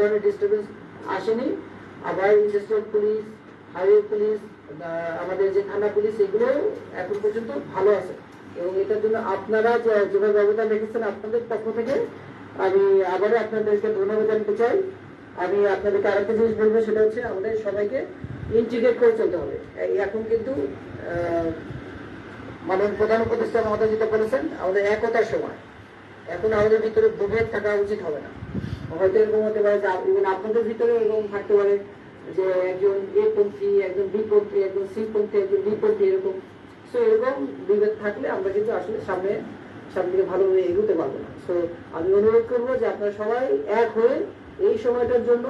ধরনের ডিস্টারবেন্স আসেনি। আবার ইন্ডাস্ট্রিয়াল পুলিশ, হাইওয়ে পুলিশ, আমাদের যে থানা পুলিশ, এগুলো এখন পর্যন্ত ভালো আছে। এবং এটার জন্য আপনারা যেভাবে অবদান রেখেছেন, আপনাদের পক্ষ থেকে আমি আবারও আপনাদেরকে ধন্যবাদ জানাতে চাই। আমি আপনাদেরকে আরেকটা জিনিস বলবো, সেটা হচ্ছে আমাদের সবাইকে ইন্টিগ্রেট করে চলতে হবে। এখন কিন্তু মাননীয় প্রধান উপদেষ্টা মহোদয় যেটা বলেছেন, আমাদের একতার সময়। এখন আমাদের ভিতরে বিভেদ থাকা উচিত হবে না। হয়তো এরকম হতে পারে যে আপনাদের ভিতরে এরকম থাকতে পারে যে একজন এ পন্থী, একজন বি পন্থী, একজন সি পন্থী, একজন ডি পন্থী, এরকম। সো এরকম বিভেদ থাকলে আমরা কিন্তু আসলে সামনে দিকে ভালোভাবে এগোতে পারবো না। সো আমি অনুরোধ করবো যে আপনারা সবাই এক হয়ে এই সময়টার জন্য,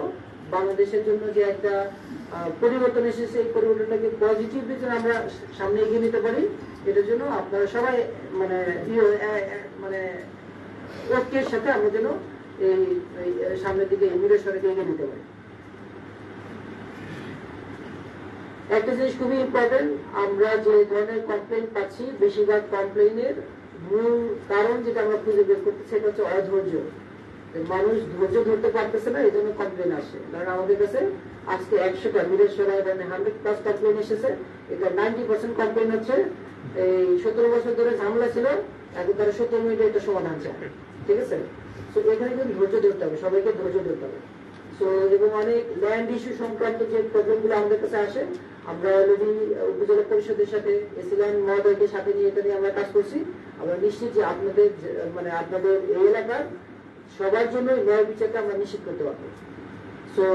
বাংলাদেশের জন্য যে একটা পরিবর্তন এসেছে, এই পরিবর্তনটাকে পজিটিভলি যেন আমরা সামনে এগিয়ে নিতে পারি, এটার জন্য আপনারা সবাই মানে ঐক্যের সাথে আমরা যেন এই সামনের দিকে মিলেশ্বরকে এগিয়ে নিতে পারি। একটা জিনিস খুবই ইম্পর্টেন্ট, আমরা যে ধরনের কমপ্লেন পাচ্ছি, বেশিরভাগ কমপ্লেনের মূল কারণ যেটা আমরা খুঁজে বের করতেছি, সেটা হচ্ছে অধৈর্য। মানুষ ধৈর্য ধরতে পারতেছে না, এই জন্য কমপ্লেন আসে। কারণ আমাদের কাছে আজকে 100টা মিলেশ্বরায় 100+ কমপ্লেন এসেছে। এটা 90% কমপ্লেন হচ্ছে এই 17 বছর ধরে ঝামেলা ছিল, এখন তারা 17 মিনিটে এটা সমাধান চায়। ঠিক আছে? তো এখানে কিন্তু ধৈর্য ধরতে হবে, সবাইকে ধৈর্য ধরতে হবে। সো এবং অনেক ল্যান্ড ইস্যু সংক্রান্ত যে প্রবলেমগুলো আমাদের কাছে আসে, আমরা অলরেডি উপজেলা পরিষদের সাথে এসিল্যান্ড মহোদয়কে সাথে নিয়ে এটা নিয়ে আমরা কাজ করছি। আমরা নিশ্চিত যে আপনাদের এই এলাকার সবার জন্য ন্যায় বিচারটা আমরা নিশ্চিত করতে পারবো। সো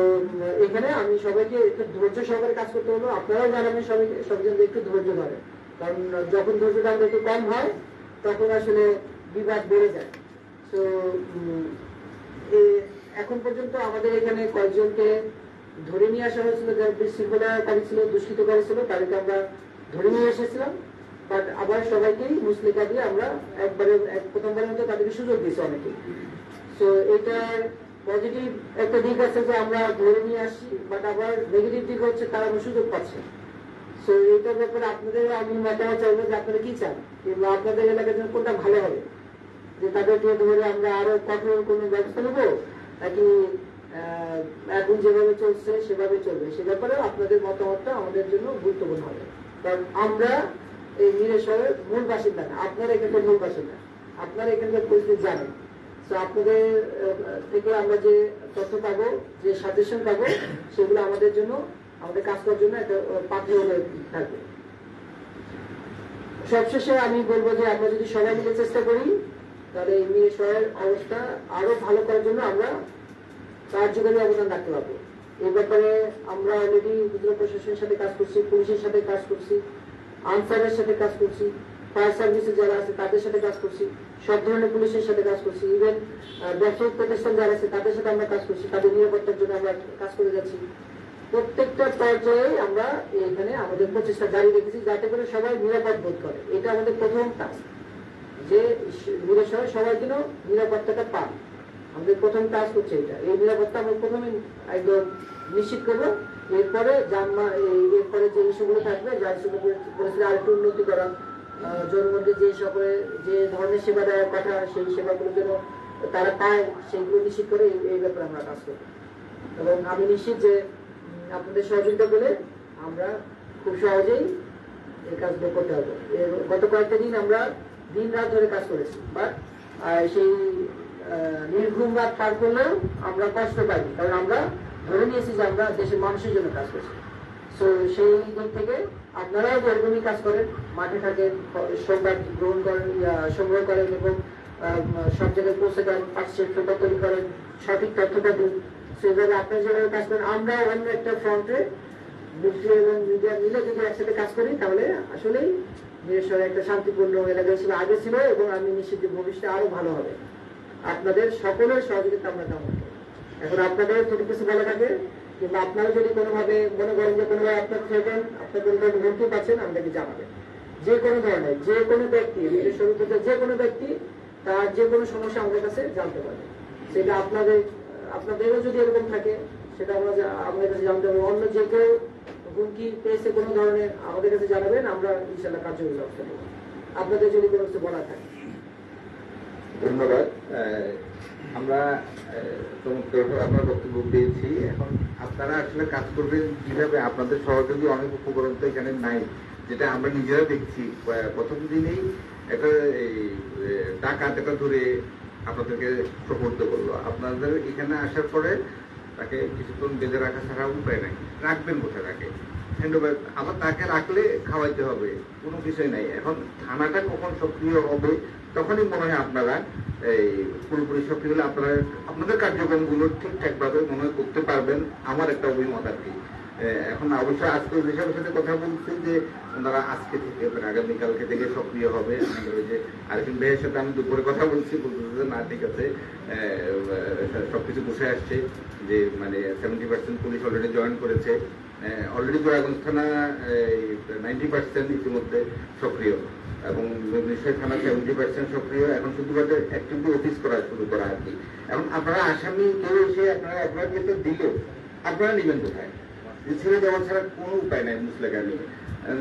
এখানে আমি সবাইকে একটু ধৈর্য সহকারে কাজ করতে হলো। আপনারাও জানাবেন সবাইকে, সবজন একটু ধৈর্য ধরে, কারণ যখন ধৈর্যটা আমাদের একটু কম হয়, তখন আসলে বিবাদ বেড়ে যায়। তো এখন পর্যন্ত আমাদের এখানে কয়েকজনকে ধরে নিয়ে আসা হয়েছিল, যারা বিশৃঙ্খলাকারী ছিল, দুষ্কৃতকারী ছিল, তাদেরকে আমরা ধরে নিয়ে এসেছিলাম। বাট আবার সবাইকেই মুসলিকা দিয়ে আমরা প্রথমবারের মতো তাদেরকে সুযোগ দিয়েছি অনেকেই। তো এটার পজিটিভ একটা দিক আছে যে আমরা ধরে নিয়ে আসছি, বাট আবার নেগেটিভ দিক হচ্ছে তারা সুযোগ পাচ্ছে। তো এইটার ব্যাপারে আপনাদের আমি মতামত চাইবো যে আপনারা কি চান, কিংবা আপনাদের এলাকার জন্য কোনটা ভালো হবে, যে তাদেরকে ধরে আমরা আরো কঠোর কোনো ব্যবস্থা নেবো, নাকি এখন যেভাবে চলছে সেভাবে চলবে, সে ব্যাপারে আপনাদের মতামতটা আমাদের জন্য গুরুত্বপূর্ণ হবে। কারণ আমরা এই মিরেশ্বরের মূল বাসিন্দা না, আপনারা এখানকার মূল বাসিন্দা, আপনারা এখানকার পরিস্থিতি জানেন। তো আপনাদের থেকে আমরা যে তথ্য পাবো, যে সাজেশন পাবো, সেগুলো আমাদের জন্য, আমাদের কাজ করার জন্য একটা পাথর হয়ে থাকবে। সবশেষে আমি বলবো যে আমরা যদি সবাই মিলে চেষ্টা করি, তাহলে এই মিরেশ্বরের অবস্থা আরো ভালো করার জন্য আমরা কার্যকরী অবদান রাখতে পারবো। এই ব্যাপারে আমরা অলরেডি উপজেলা প্রশাসনের সাথে কাজ করছি, পুলিশের সাথে কাজ করছি, আনসারের সাথে কাজ করছি, ফায়ার সার্ভিসের যারা আছে তাদের সাথে কাজ করছি, সব ধরনের পুলিশের সাথে কাজ করছি, ইভেন ব্যবসায়িক প্রতিষ্ঠান যারা আছে তাদের সাথে আমরা কাজ করছি, তাদের নিরাপত্তার জন্য আমরা কাজ করে যাচ্ছি। প্রত্যেকটা পর্যায়ে আমরা এখানে আমাদের প্রচেষ্টা জারি রেখেছি, যাতে করে সবাই নিরাপদ বোধ করে। এটা আমাদের প্রথম কাজ, যে মিরেশ্বরে সবাই যেন নিরাপত্তাটা পান। আমাদের প্রথম কাজ হচ্ছে এটা, এই নিরাপত্তা আমরা প্রথমে একদম নিশ্চিত করবো। এরপরে এরপরে যে ইস্যুগুলো থাকবে, যা ইস্যুগুলো পরিস্থিতি আরেকটু উন্নতি করা, জনগণকে যে ধরনের সেবা দেওয়ার কথা, সেই সেবাগুলো যেন তারা পায়, সেইগুলো নিশ্চিত করে এই ব্যাপারে আমরা কাজ করবো। এবং আমি নিশ্চিত যে আপনাদের সহযোগিতা পেলে আমরা খুব সহজেই এই কাজগুলো করতে পারবো। গত কয়েকটা দিন আমরা দিন রাত ধরে কাজ করেছি, বাট সেই নির্ঘুম রাত পার করলেও আমরা কষ্ট পাইনি, কারণ আমরা ধরে নিয়েছি যে আমরা দেশের মানুষের জন্য কাজ করছি। তো সেই দিক থেকে আপনারাও যেরকমই কাজ করেন, মাঠে থাকেন, সংবাদ গ্রহণ করেন, সংগ্রহ করেন, এবং সব জায়গায় পৌঁছে দেন, পাঠ্যটা তৈরি করেন, সঠিক তথ্যটা দিন। সেইভাবে আপনারা যেভাবে কাজ করেন, আমরা অন্য একটা ফ্রন্টে মিলিটারি এবং মিডিয়া মিলে যদি একসাথে কাজ করি, তাহলে আসলেই মিরেশ্বরে একটা শান্তিপূর্ণ এলাকা হিসেবে আগে ছিল, এবং আমি নিশ্চিত যে ভবিষ্যতে আরো ভালো হবে। আপনাদের সকলের সহযোগিতা আমরা কামনা করি। এখন আপনাদের যদি কিছু বলা থাকে, কিংবা আপনারা যদি কোনোভাবে মনে করেন যে কোনোভাবে আপনার থাকবেন, আপনার কোনো হুমকি পাচ্ছেন, আমাদেরকে জানাবেন। যে কোনো ধরনের, যে কোনো ব্যক্তি, মিরেশ্বর উপজেলার যে কোনো ব্যক্তি তার যে কোনো সমস্যা আমাদের কাছে জানতে পারে। সেটা আপনাদেরও যদি এরকম থাকে, সেটা আমাদের কাছে জানতে হবে। অন্য যে কেউ হুমকি পেয়েছে কোনো ধরনের, আমাদের কাছে জানাবেন, আমরা ইনশাল্লাহ কার্যকরী ব্যবস্থা নেব, আপনাদের যদি কোনো কিছু বলা থাকে। ধন্যবাদ। আমরা চমৎকারভাবে আপনার বক্তব্য পেয়েছি। এখন আপনারা আসলে কাজ করবেন কিভাবে? আপনাদের সহযোগী অনেক উপকরণ তো এখানে নাই, যেটা আমরা নিজেরা দেখছি। প্রথম দিনেই একটা ডাকাত একটা ধরে আপনাদেরকে প্রবর্ত করলো। আপনাদের এখানে আসার পরে তাকে কিছুক্ষণ বেঁধে রাখা ছাড়া উপায় নাই। রাখবেন কোথায় তাকে? আবার তাকে রাখলে খাওয়াইতে হবে, কোনো বিষয় নাই। এখন থানাটা কখন সক্রিয় হবে তখনই মনে হয় আপনারা এই পুরোপুরি সক্রিয় হলে আপনারা আপনাদের কার্যক্রমগুলো ঠিকঠাক ভাবে মনে হয় করতে পারবেন, আমার একটা অভিমত আর কি। এখন অবশ্যই আজকে ঋষভের সাথে কথা বলছি যে ওনারা আজকে থেকে আগামীকালকে থেকে সক্রিয় হবে। আমাদের ওই যে আরেকজন ভাইয়ের সাথে আমি দুপুরে কথা বলছি, বলতেছে না ঠিক আছে, সবকিছু বসে আসছে যে মানে 70% পুলিশ অলরেডি জয়েন করেছে। অলরেডি গোড়াগঞ্জ থানা 90% ইতিমধ্যে সক্রিয় এবং নিশ্চয় থানা 70% সক্রিয়। এখন শুধুমাত্র অ্যাক্টিভলি অফিস করা শুরু করা আর কি। এখন আপনারা আসামি কেউ এসে আপনারা অপরাধ কিন্তু দিল, আপনারা নেবেন কোথায়? ছেড়ে দেওয়া ছাড়া কোনো উপায় নাই মুসলেখা নিয়ে।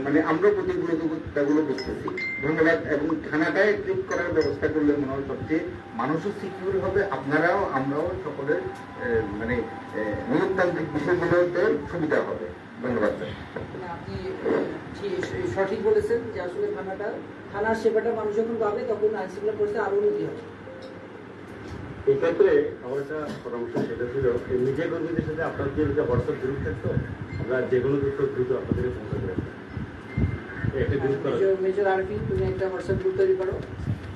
মানে আমরা প্রতিগুলো বুঝতেছি। ধন্যবাদ। এবং থানাটায় ক্লিক করার ব্যবস্থা করলে মনে হয় সবচেয়ে মানুষও সিকিউর হবে, আপনারাও আমরাও সকলের মানে নিয়মতান্ত্রিক বিষয়গুলোতে সুবিধা হবে। ধন্যবাদ স্যার। আপনি সঠিক বলেছেন যে আসলে থানার সেবাটা মানুষ যখন পাবে তখন আইন শৃঙ্খলা পরিস্থিতি আরো উন্নতি হবে। এই ক্ষেত্রে আমার একটা পরামর্শ সেটা ছিল, নিজে কর্মীদের সাথে আপনার যে হোয়াটসঅ্যাপ গ্রুপ থাকতো, আমরা যে কোনো তথ্য দ্রুত আপনাদেরকে পৌঁছাতে পারতাম। একটা গ্রুপ করা মেজর আরফি, তুমি একটা হোয়াটসঅ্যাপ গ্রুপ তৈরি করো,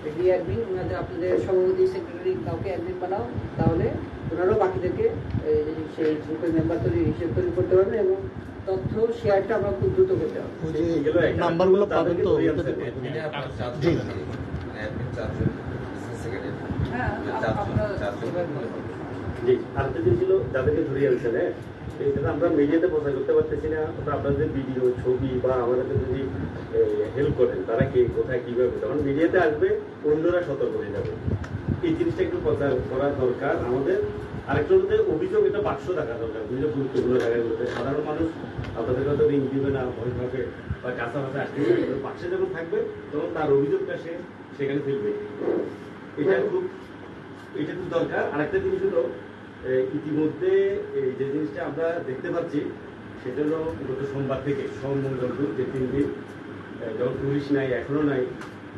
এটি অ্যাডমিন, ওনাদের আপনাদের সভাপতি সেক্রেটারি কাউকে অ্যাডমিন বানাও, তাহলে ওনারাও বাকিদেরকে সেই গ্রুপের মেম্বার হিসেব তৈরি করতে পারবেন এবং তথ্য শেয়ারটা আমরা খুব দ্রুত করতে হবে। নাম্বারগুলো পাবেন তো? জি, আরেকটা জিনিস ছিল যাদেরকে ধরিয়ে আনছেন, সেটা আমরা মিডিয়াতে প্রচার করতে পারতেছি না। ওটা আপনাদের ভিডিও ছবি বা আমাদেরকে যদি হেল্প করেন, তারা কে কোথায় কিভাবে, তখন মিডিয়াতে আসবে, অন্যরা সতর্ক হয়ে যাবে। এই জিনিসটা একটু প্রচার করা দরকার আমাদের। আরেকটা হচ্ছে অভিযোগ, এটা বাক্স রাখা দরকার বিভিন্ন গুরুত্বপূর্ণ জায়গাগুলোতে। সাধারণ মানুষ আপনাদের হয়তো রিং দিবে না, ভয় পাবে বা কাছাকাছি আসতে বাক্সে যখন থাকবে তখন তার অভিযোগটা সে সেখানে ফেলবে। এটা খুব দরকার। আরেকটা জিনিস হলো, ইতিমধ্যে যে জিনিসটা আমরা দেখতে পাচ্ছি সেটা হলো গত সোমবার থেকে সোম-মঙ্গল-বুধ যে 3 দিন যখন পুলিশ নাই, এখনো নাই,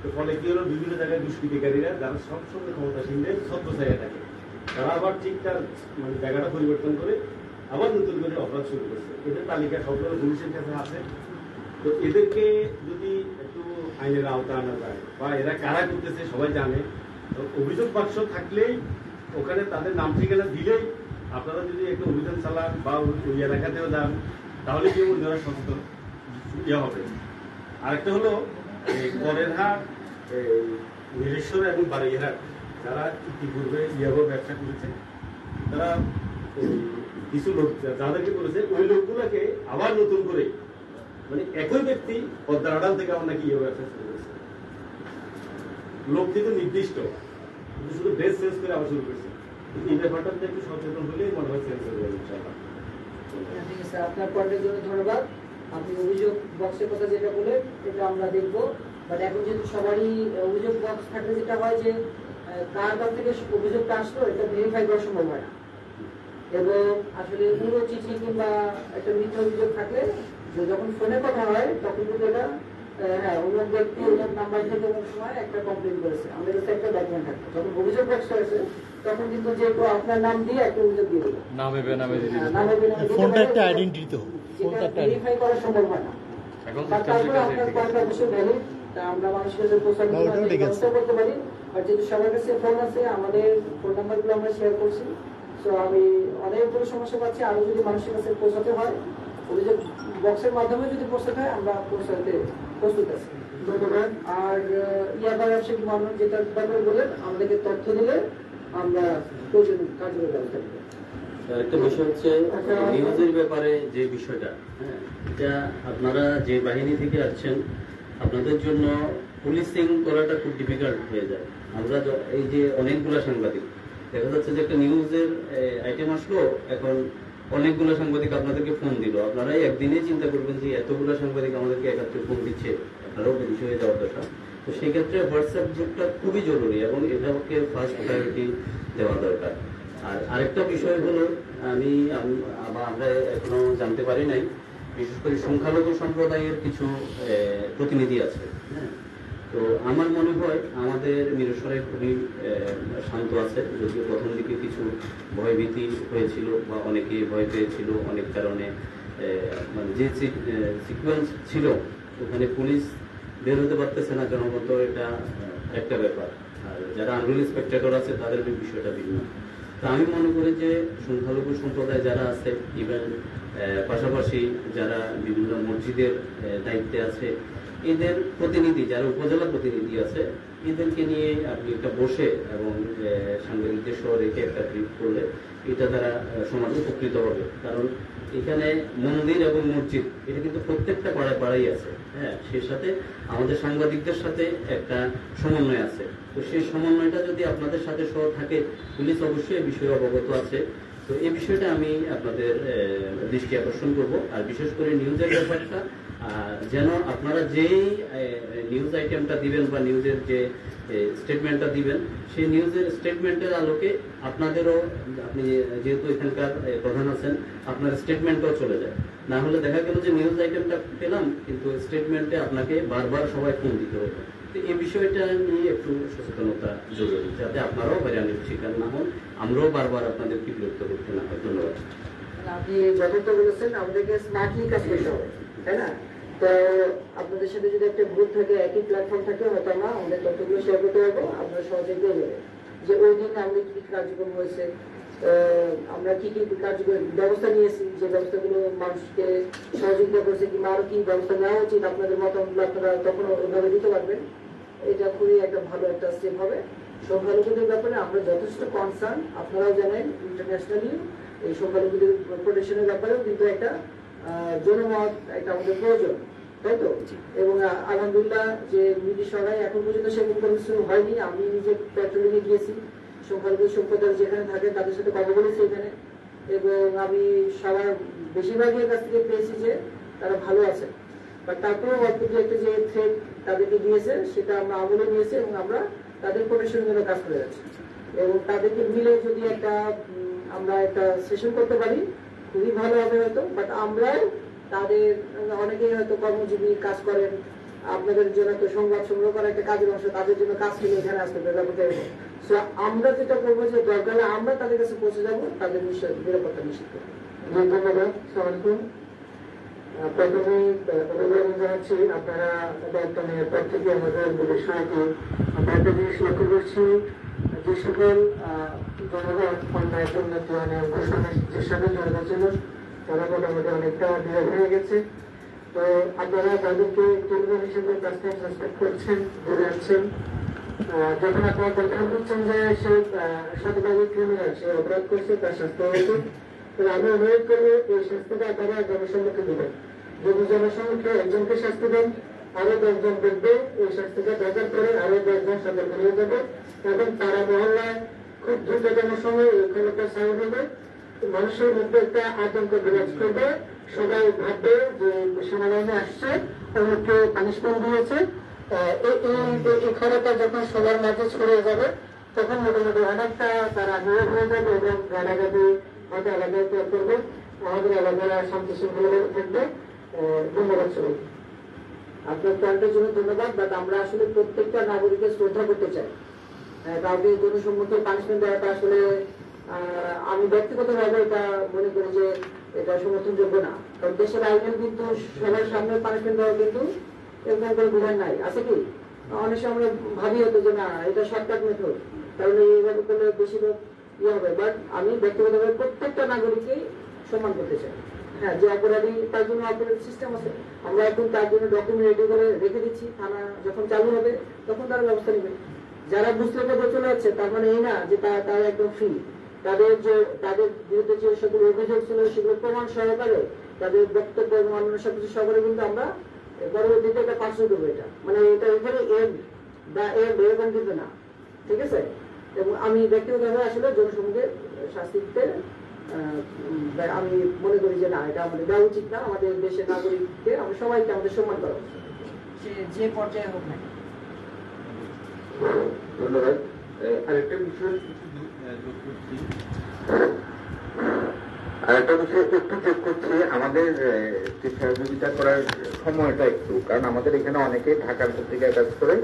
তো ফলে কি হলো, বিভিন্ন জায়গায় দুষ্কৃতিকারীরা যারা সবসময় ক্ষমতাসীনদের ছত্রছায়া থাকে, তারা আবার ঠিক তার মানে জায়গাটা পরিবর্তন করে আবার নতুন করে অপরাধ শুরু করছে। এদের তালিকা সবগুলো পুলিশের কাছে আছে। তো এদেরকে যদি একটু আইনের আওতা আনা যায় বা এরা কারা করতেছে সবাই জানে, তো অভিযোগ বাক্স থাকলেই ওখানে তাদের নাম ঠিকানা দিলেই আপনারা যদি একটা অভিযান চালান বা ওই এলাকাতেও যান, তাহলে কি ওনারা সচেতন হবে। আরেকটা হলো করের হাট, নীলেশ্বর এবং বাড়িহাট যারা ইতিপূর্বে ইয়াবা ব্যবসা করেছে, তারা কিছু লোক যাদেরকে করেছে ওই লোকগুলোকে আবার নতুন করে মানে একই ব্যক্তি পদ্মার আড়াল থেকে আমার নাকি ইয়াবা ব্যবসা শুরু করেছে। লোক কিন্তু নির্দিষ্ট, কিন্তু শুধু ড্রেস চেঞ্জ করে আবার শুরু করছে। এই ব্যাপারটাতে একটু সচেতন হলেই মনে হয় চেঞ্জ হয়ে যাবে ইনশাআল্লাহ। ঠিক আছে, আপনার পয়েন্টের জন্য ধন্যবাদ। আপনি অভিযোগ বক্সের কথা যেটা বলে এটা আমরা দেখবো, বাট এখন যেহেতু সবারই অভিযোগ বক্স থাকলে যেটা হয় যে কার কাছ থেকে অভিযোগটা আসলো এটা ভেরিফাই করা সম্ভব হয় না, এবং আসলে পুরো চিঠি কিংবা একটা মিথ্যা অভিযোগ থাকলে যখন ফোনে কথা হয় তখন কিন্তু এটা হ্যাঁ অন্য ব্যক্তি অন্য নাম্বার থেকে অনেক সময় একটা কমপ্লেন করেছে, আমাদের কাছে একটা ডকুমেন্ট থাকবে। যখন অভিযোগ বক্স হয়েছে তখন কিন্তু যে আপনার নাম দিয়ে একটা অভিযোগ দিয়ে দেবে, নামে ফোনটা একটা আইডেন্টিটি, তো যেটা ভেরিফাই করা সম্ভব হয় না। তারপরে আপনার কয়েকটা অবশ্যই ভ্যালিড, আমরা মানুষের কাছে ব্যবস্থা করতে পারি। আর যেহেতু সবার কাছে ফোন আছে, আমাদের ফোন নাম্বারগুলো আমরা শেয়ার করছি, তো আমি অনেকগুলো সমস্যা পাচ্ছি। আরো যদি মানুষের কাছে পৌঁছাতে হয়, অভিযোগ বক্সের মাধ্যমে যদি পৌঁছাতে হয়, আমরা পৌঁছাতে প্রস্তুত আছি। ধন্যবাদ। আর ইয়াবা ব্যবসায়িক মানুষ যেটা ব্যাপারে বলেন, আমাদেরকে তথ্য দিলে আমরা প্রয়োজন কার্যকরী ব্যবস্থা নেব। একটা বিষয় হচ্ছে নিউজের ব্যাপারে যে বিষয়টা, এটা আপনারা যে বাহিনী থেকে আসছেন আপনাদের জন্য পুলিশিং করাটা খুব ডিফিকাল্ট হয়ে যায়। আমরা এই যে অনেকগুলো সাংবাদিক, দেখা যাচ্ছে যে একটা নিউজের আইটেম আসলো, এখন অনেকগুলো সাংবাদিক আপনাদেরকে ফোন দিল, আপনারাই একদিনে চিন্তা করবেন যে এতগুলো সাংবাদিক আমাদেরকে একাত্রে ফোন দিচ্ছে, আপনারাও বেশি হয়ে যাওয়ার দরকার। তো সেই ক্ষেত্রে হোয়াটসঅ্যাপ গ্রুপটা খুবই জরুরি এবং এটাকে ফার্স্ট প্রায়োরিটি দেওয়া দরকার। আর আরেকটা বিষয় হলো আমরা এখনো জানতে পারি নাই, বিশেষ করে সংখ্যালঘু সম্প্রদায়ের কিছু প্রতিনিধি আছে, হ্যাঁ। তো আমার মনে হয় আমাদের মিরসরাই খুবই শান্ত আছে, যদিও প্রথম দিকে কিছু ভয়ভীতি হয়েছিল বা অনেকে ভয় পেয়েছিল অনেক কারণে, মানে যে সিকোয়েন্স ছিল ওখানে পুলিশ বের হতে পারতেছে না, জনগণ তো এটা একটা ব্যাপার, আর যারা আনরুল স্পেক্টেটর আছে তাদের বিষয়টা ভিন্ন। তো আমি মনে করি যে সংখ্যালঘু সম্প্রদায় যারা আছে, ইভেন পাশাপাশি যারা বিভিন্ন মসজিদের দায়িত্বে আছে, এদের প্রতিনিধি যারা উপজেলা প্রতিনিধি আছে, এদেরকে নিয়ে আপনি একটা বসে এবং সাংবাদিকদের সহ রেখে একটা ব্রিফ করলে এটা দ্বারা সমাজ উপকৃত হবে। কারণ এখানে মন্দির এবং মসজিদ এটা কিন্তু প্রত্যেকটা পাড়ায় পাড়াই আছে, হ্যাঁ। সেই সাথে আমাদের সাংবাদিকদের সাথে একটা সমন্বয় আছে। তো সেই সমন্বয়টা যদি আপনাদের সাথে সহ থাকে, পুলিশ অবশ্যই এই বিষয়ে অবগত আছে। তো এই বিষয়টা আমি আপনাদের দৃষ্টি আকর্ষণ করব। আর বিশেষ করে নিউজের ব্যাপারটা যেন আপনারা যেই নিউজ আইটেমটা দিবেন বা নিউজের যে স্টেটমেন্টটা দিবেন, সেই নিউজের স্টেটমেন্টের আলোকে আপনাদেরও, আপনি যেহেতু এখানকার প্রধান আছেন, আপনার স্টেটমেন্টও চলে যায়। না হলে দেখা গেল যে নিউজ আইটেমটা পেলাম কিন্তু স্টেটমেন্টে আপনাকে বারবার সবাই ফোন দিতে হবে। তো এই বিষয়টা নিয়ে একটু সচেতনতা জরুরি, যাতে আপনারাও হয়রানির শিকার না হন, আমরাও বারবার আপনাদেরকে বিরক্ত করতে না হয়। ধন্যবাদ। আপনি যথার্থ বলেছেন, আমাদেরকে স্মার্টলি কাজ করতে হবে, তাই না? তো আপনাদের সাথে যদি একটা গ্রুপ থাকে, একই প্ল্যাটফর্ম থাকে, হয়তো আমরা আমাদের তথ্যগুলো শেয়ার করতে পারবো, আপনারা সহজে পেয়ে যাবেন যে ওই দিন আমাদের কি কার্যক্রম হয়েছে, আমরা কি কি কার্যক্রম ব্যবস্থা নিয়েছি, যে ব্যবস্থাগুলো মানুষকে সহযোগিতা করছে, কিংবা আরো কি ব্যবস্থা নেওয়া উচিত, আপনাদের মতামত আপনারা তখন ওইভাবে দিতে পারবেন। এটা খুবই একটা ভালো একটা স্টেপ হবে। সংখ্যালঘুদের ব্যাপারে আমরা যথেষ্ট কনসার্ন, আপনারাও জানেন ইন্টারন্যাশনালি এই সংখ্যালঘুদের প্রোটেকশনের ব্যাপারেও কিন্তু একটা জনমত একটা আমাদের প্রয়োজন, তাই তো? এবং আলহামদুলিল্লাহ যে মিরসরাই এখন পর্যন্ত সেরকম কোনো কিছু হয়নি। আমি নিজে পেট্রোলিং এ গিয়েছি, সংখ্যালঘু সম্প্রদায় যেখানে থাকে তাদের সাথে কথা বলেছি এখানে, এবং আমি সবার বেশিরভাগের কাছ থেকে পেয়েছি যে তারা ভালো আছে। বাট তারপরেও অল্প একটা যে থ্রেট তাদেরকে দিয়েছে সেটা আমরা আমলে নিয়েছি এবং আমরা তাদের প্রোটেকশনের জন্য কাজ করে যাচ্ছি। এবং তাদেরকে মিলে যদি আমরা একটা সেশন করতে পারি খুবই ভালো হবে হয়তো। বাট আমরাও তাদের, অনেকেই হয়তো কর্মজীবী কাজ করেন, আপনাদের জন্য তো সংবাদ সংগ্রহ করা একটা কাজের অংশ, তাদের জন্য কাজ করে এখানে আসতে পারবে। সো আমরা যেটা করবো যে দরকার হলে আমরা তাদের কাছে পৌঁছে যাবো, তাদের নিরাপত্তা নিশ্চিত করবো। ধন্যবাদ। সালামালাইকুম। প্রথমে অভিনন্দন জানাচ্ছি, আপনারা দায়িত্ব নেওয়ার পর থেকে আমাদের বিষয়টি আমরা একটা জিনিস লক্ষ্য করছি, যে সকল জনগণ অন্যায় দুর্নীতি অনেক ঘোষণা যে সাথে জড়িত ছিল তারা মোটামুটি অনেকটা বিরোধ হয়ে গেছে। তো আপনারা তাদেরকে টেলিভিশন হিসেবে কাছ থেকে সাসপেক্ট করছেন, ধরে আসছেন, যখন আপনারা কল্পনা করছেন যে সে শতভাগী ক্রিমিনাল, সে অপরাধ করছে, তার শাস্তি হয়েছে, তাহলে আমি অনুরোধ করবো এই শাস্তিটা আপনারা জনসম্মুখে দিবেন। যদি জনসম্মুখে একজনকে শাস্তি দেন, আরো 10 জন দেখবে, এই শাস্তিটা প্রচার করে আরো 10 জন সতর্ক হয়ে যাবে, এবং তারা মহল্লায় খুব দ্রুততম সময় এই ক্ষমতা সাইন হবে, মানুষের মধ্যে একটা আতঙ্ক বিরাজ করবে, সবাই ভাববে যে সীমালাইনে আসছে, অনেককে পানিশমেন্ট দিয়েছে। এই ক্ষমতা যখন সবার মাঝে ছড়িয়ে যাবে তখন মোটামুটি অনেকটা তারা নিয়োগ হয়ে যাবে এবং গাড়াগাড়ি হয়তো এলাকায় তৈরি করবে, আমাদের এলাকায় শান্তি শৃঙ্খলা থাকবে। ধন্যবাদ সবাই। আপনার পয়েন্টের জন্য ধন্যবাদ। বাট আমরা আসলে প্রত্যেকটা নাগরিকের শ্রদ্ধা করতে চাই। কাউকে জনসম্মুখে পানিশমেন্ট দেওয়াটা আসলে আমি ব্যক্তিগতভাবে এটা মনে করি যে এটা সমর্থনযোগ্য না। কারণ দেশের আইনের কিন্তু সবার সামনে পানিশমেন্ট দেওয়া কিন্তু এরকম কোনো বিধান নাই, আছে কি? অনেক সময় আমরা ভাবি হতো যে না এটা শর্টকাট মেথড, কারণ এইভাবে করলে বেশি লোক হবে। বাট আমি ব্যক্তিগতভাবে প্রত্যেকটা নাগরিককেই সম্মান করতে চাই। হ্যাঁ, যে অপরাধী তার জন্য অপরাধ সিস্টেম আছে, আমরা এখন তার জন্য ডকুমেন্ট রেডি করে রেখে দিচ্ছি, থানা যখন চালু হবে তখন তারা ব্যবস্থা নেবে। যারা বুঝতে পেরে চলে যাচ্ছে তার মানে এই না যে তারা একদম ফ্রি। তাদের বিরুদ্ধে যে সেগুলো অভিযোগ ছিল সেগুলো প্রমাণ সহকারে, তাদের বক্তব্য এবং অন্যান্য সবকিছু সহকারে কিন্তু আমরা পরবর্তীতে এটা পাশ করবো। এটা মানে এটা এখানে এরকম কিন্তু না, ঠিক আছে? এবং আমি ব্যক্তিগতভাবে আসলে জনসম্মুখে শাস্তি দিতে আমি মনে করি যে না, এটা আমাদের দেওয়া উচিত না। আমাদের দেশের নাগরিককে আমরা সবাইকে আমাদের সম্মান করা উচিত, যে পর্যায়ে হোক না। ধন্যবাদ। আরেকটা বিষয় একটু যোগ করছি, আমাদের যে সহযোগিতা করার সময়টা একটু, কারণ আমাদের এখানে অনেকে ঢাকার পত্রিকায় কাজ করে,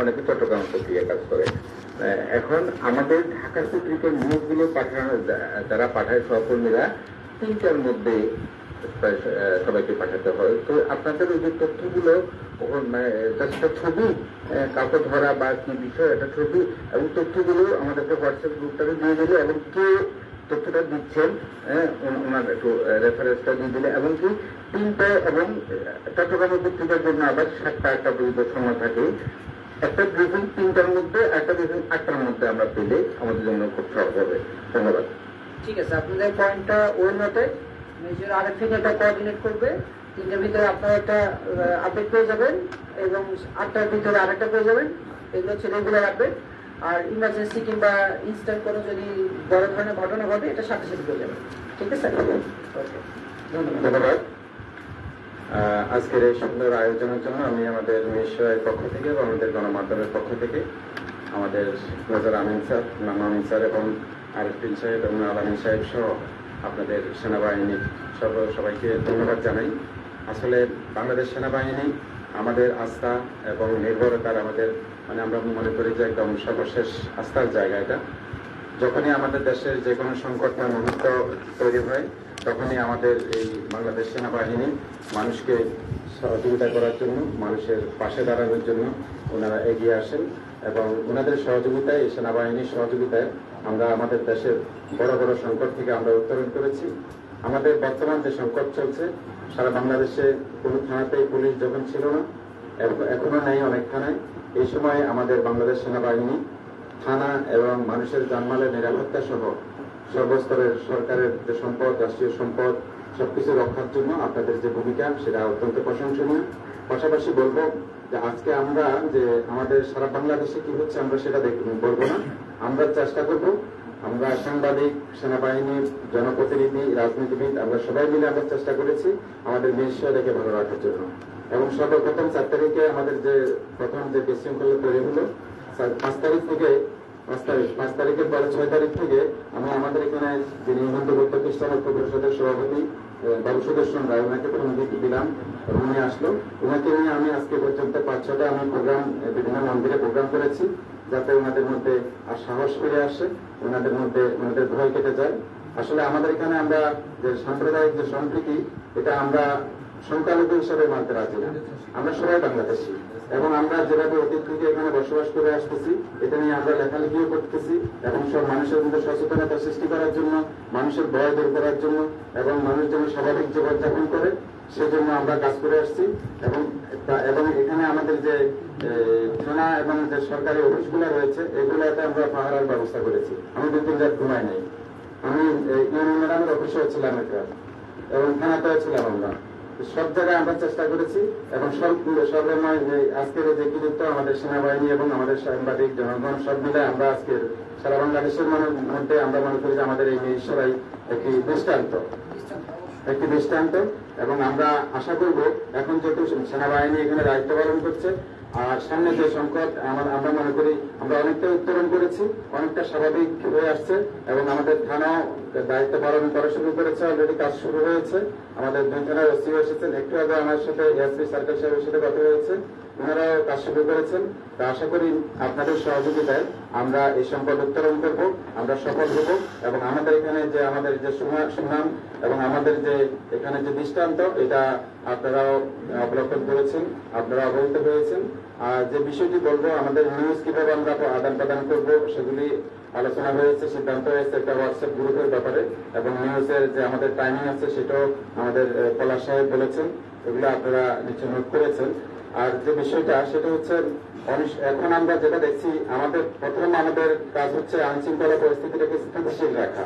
অনেকে চট্টগ্রাম পত্রিকায় কাজ করে। এখন আমাদের ঢাকার পত্রিকার নিউজগুলো পাঠানো, যারা পাঠায় সহকর্মীরা 3টার মধ্যে সবাইকে পাঠাতে হয়। তো আপনাদের ওই যে তথ্যগুলো ছবি কাউকে ধরা বা কি বিষয়, একটা ছবি এবং তথ্যগুলো আমাদেরকে হোয়াটসঅ্যাপ গ্রুপটাকে দিয়ে দিলে এবং কে তথ্যটা দিচ্ছেন ওনার একটু রেফারেন্সটা দিয়ে দিলে, এবং কি 3টায় এবং চট্টগ্রামের পত্রিকার জন্য আবার 7টা 8টা পর্যন্ত সময় থাকে। একটা ব্রিফিং 3টার মধ্যে, একটা ব্রিফিং 8টার মধ্যে আমরা পেলে আমাদের জন্য খুব সহজ হবে। ধন্যবাদ। ঠিক আছে, আপনাদের পয়েন্টটা ওই মতে মেজর আরেক থেকে এটা কোঅর্ডিনেট করবে। 3টার ভিতরে আপনারা একটা আপডেট পেয়ে যাবেন এবং 8টার ভিতরে আরেকটা পেয়ে যাবেন। এগুলো হচ্ছে রেগুলার আপডেট। আর ইমার্জেন্সি কিংবা ইনস্ট্যান্ট কোনো যদি বড় ধরনের ঘটনা ঘটে, এটা সাথে সাথে পেয়ে যাবেন। ঠিক আছে, ওকে, ধন্যবাদ। আজকের এই সুন্দর আয়োজনের জন্য আমি আমাদের মিশরের পক্ষ থেকে এবং আমাদের গণমাধ্যমের পক্ষ থেকে আমাদের মেজর আমিন স্যার, নাম আমিন স্যার এবং আরিফিন সাহেব এবং আলামিন সাহেব সহ আপনাদের সেনাবাহিনীর সবাইকে ধন্যবাদ জানাই। আসলে বাংলাদেশ সেনাবাহিনী আমাদের আস্থা এবং নির্ভরতার আমাদের আমরা মনে করি যে একদম সর্বশেষ আস্থার জায়গা এটা। যখনই আমাদের দেশের যে কোনো সংকটময় মুহূর্ত তৈরি হয়, তখনই আমাদের এই বাংলাদেশ সেনাবাহিনী মানুষকে সহযোগিতা করার জন্য, মানুষের পাশে দাঁড়ানোর জন্য ওনারা এগিয়ে আসেন এবং ওনাদের সহযোগিতায়, এই সেনাবাহিনীর সহযোগিতায় আমরা আমাদের দেশের বড় বড় সংকট থেকে আমরা উত্তরণ করেছি। আমাদের বর্তমান যে সংকট চলছে, সারা বাংলাদেশে কোনো থানাতেই পুলিশ যখন ছিল না, এখনো নেই অনেক থানায়, এই সময় আমাদের বাংলাদেশ সেনাবাহিনী থানা এবং মানুষের জানমালের নিরাপত্তা সহ সর্বস্তরের সরকারের যে সম্পদ, রাষ্ট্রীয় সম্পদ সবকিছু রক্ষার জন্য আপনাদের যে ভূমিকা, সেটা অত্যন্ত প্রশংসনীয়। পাশাপাশি বলবো যে আজকে আমরা যে আমাদের সারা বাংলাদেশে কি হচ্ছে আমরা সেটা বলবো না, আমরা চেষ্টা করব, আমরা সাংবাদিক, সেনাবাহিনীর জনপ্রতিনিধি, রাজনীতিবিদ, আমরা সবাই মিলে আমরা চেষ্টা করেছি আমাদের মিশরকে ভালো রাখার জন্য। এবং সর্বপ্রথম 4 তারিখে আমাদের যে প্রথম যে বিশৃঙ্খলা তৈরি হলো, 5 তারিখের পরে 6 তারিখ থেকে আমি আমাদের এখানে যিনি হিন্দু বৌদ্ধ খ্রিস্টান ঐক্য পরিষদের সভাপতি বাবু সুদর্শন রায়, ওনাকে অনুমতি দিলাম এবং উনি আসলো। ওনাকে নিয়ে আমি আজকে পর্যন্ত 5-6টা আমি প্রোগ্রাম বিভিন্ন মন্দিরে প্রোগ্রাম করেছি, যাতে ওনাদের মধ্যে আর সাহস ফিরে আসে, ওনাদের মধ্যে ওনাদের ভয় কেটে যায়। আসলে আমাদের এখানে আমরা যে সাম্প্রদায়িক যে সম্প্রীতি, এটা আমরা সংখ্যালঘু হিসাবে মানতে রাজি না। আমরা সবাই বাংলাদেশি এবং আমরা যেভাবে অতীত থেকে এখানে বসবাস করে আসতেছি, এটা নিয়ে আমরা লেখালেখিও করতেছি এবং সব মানুষের মধ্যে সচেতনতা সৃষ্টি করার জন্য, মানুষের ভয় দূর করার জন্য এবং মানুষ যেন স্বাভাবিক জীবনযাপন করে, সেজন্য আমরা কাজ করে আসছি। এবং এখানে আমাদের যে থানা এবং যে সরকারি অফিসগুলো রয়েছে, এগুলোতে আমরা পাহারার ব্যবস্থা করেছি। আমি 2-3 রাত ঘুমাই নাই। আমি ইউনিয়ন ম্যাডামের অফিসেও ছিলাম একটা, এবং থানাতেও ছিলাম। আমরা সব জায়গায় আমরা চেষ্টা করেছি এবং সর্বময় আজকের যে কৃতিত্ব আমাদের সেনাবাহিনী এবং আমাদের সাংবাদিক জনগণ সব মিলে আমরা আজকের সারা বাংলাদেশের মধ্যে আমরা মনে করি যে আমাদের এই মিশরাই একটি দৃষ্টান্ত। এবং আমরা আশা করব এখন যেহেতু সেনাবাহিনী এখানে দায়িত্ব পালন করছে, আর সামনে যে সংকট আমরা মনে করি আমরা অনেকটা উত্তরণ করেছি, অনেকটা স্বাভাবিক হয়ে আসছে এবং আমাদের থানাও দায়িত্ব পালন করা শুরু করেছে, অলরেডি কাজ শুরু হয়েছে। আমাদের 2 থানার ওসিও এসেছেন, একটু আগে আমার সাথে এসপি সার্কেল সাহেবের সাথে কথা হয়েছে, ওনারাও কাজ শুরু করেছেন। তা আশা করি আপনাদের সহযোগিতায় আমরা এই সংকট উত্তরণ করব, আমরা সফল হব এবং আমাদের এখানে যে আমাদের যে সুনাম এবং আমাদের যে এখানে যে দৃষ্টান্ত, এটা আপনারাও অবলোকন করেছেন, আপনারা অবহিত হয়েছেন। আর যে বিষয়টি বলবো, আমাদের নিউজ কিভাবে আমরা আদান প্রদান করবো, সেগুলি আলোচনা হয়েছে, সিদ্ধান্ত হয়েছে একটা হোয়াটসঅ্যাপ গ্রুপের ব্যাপারে, এবং নিউজের যে আমাদের টাইমিং আছে সেটাও আমাদের পলাশ সাহেব বলেছেন, এগুলো আপনারা নিশ্চয় নোট করেছেন। আর যে বিষয়টা সেটা হচ্ছে, এখন আমরা যেটা দেখছি, আমাদের কাজ হচ্ছে আইন শৃঙ্খলা পরিস্থিতিটাকে স্থিতিশীল রাখা,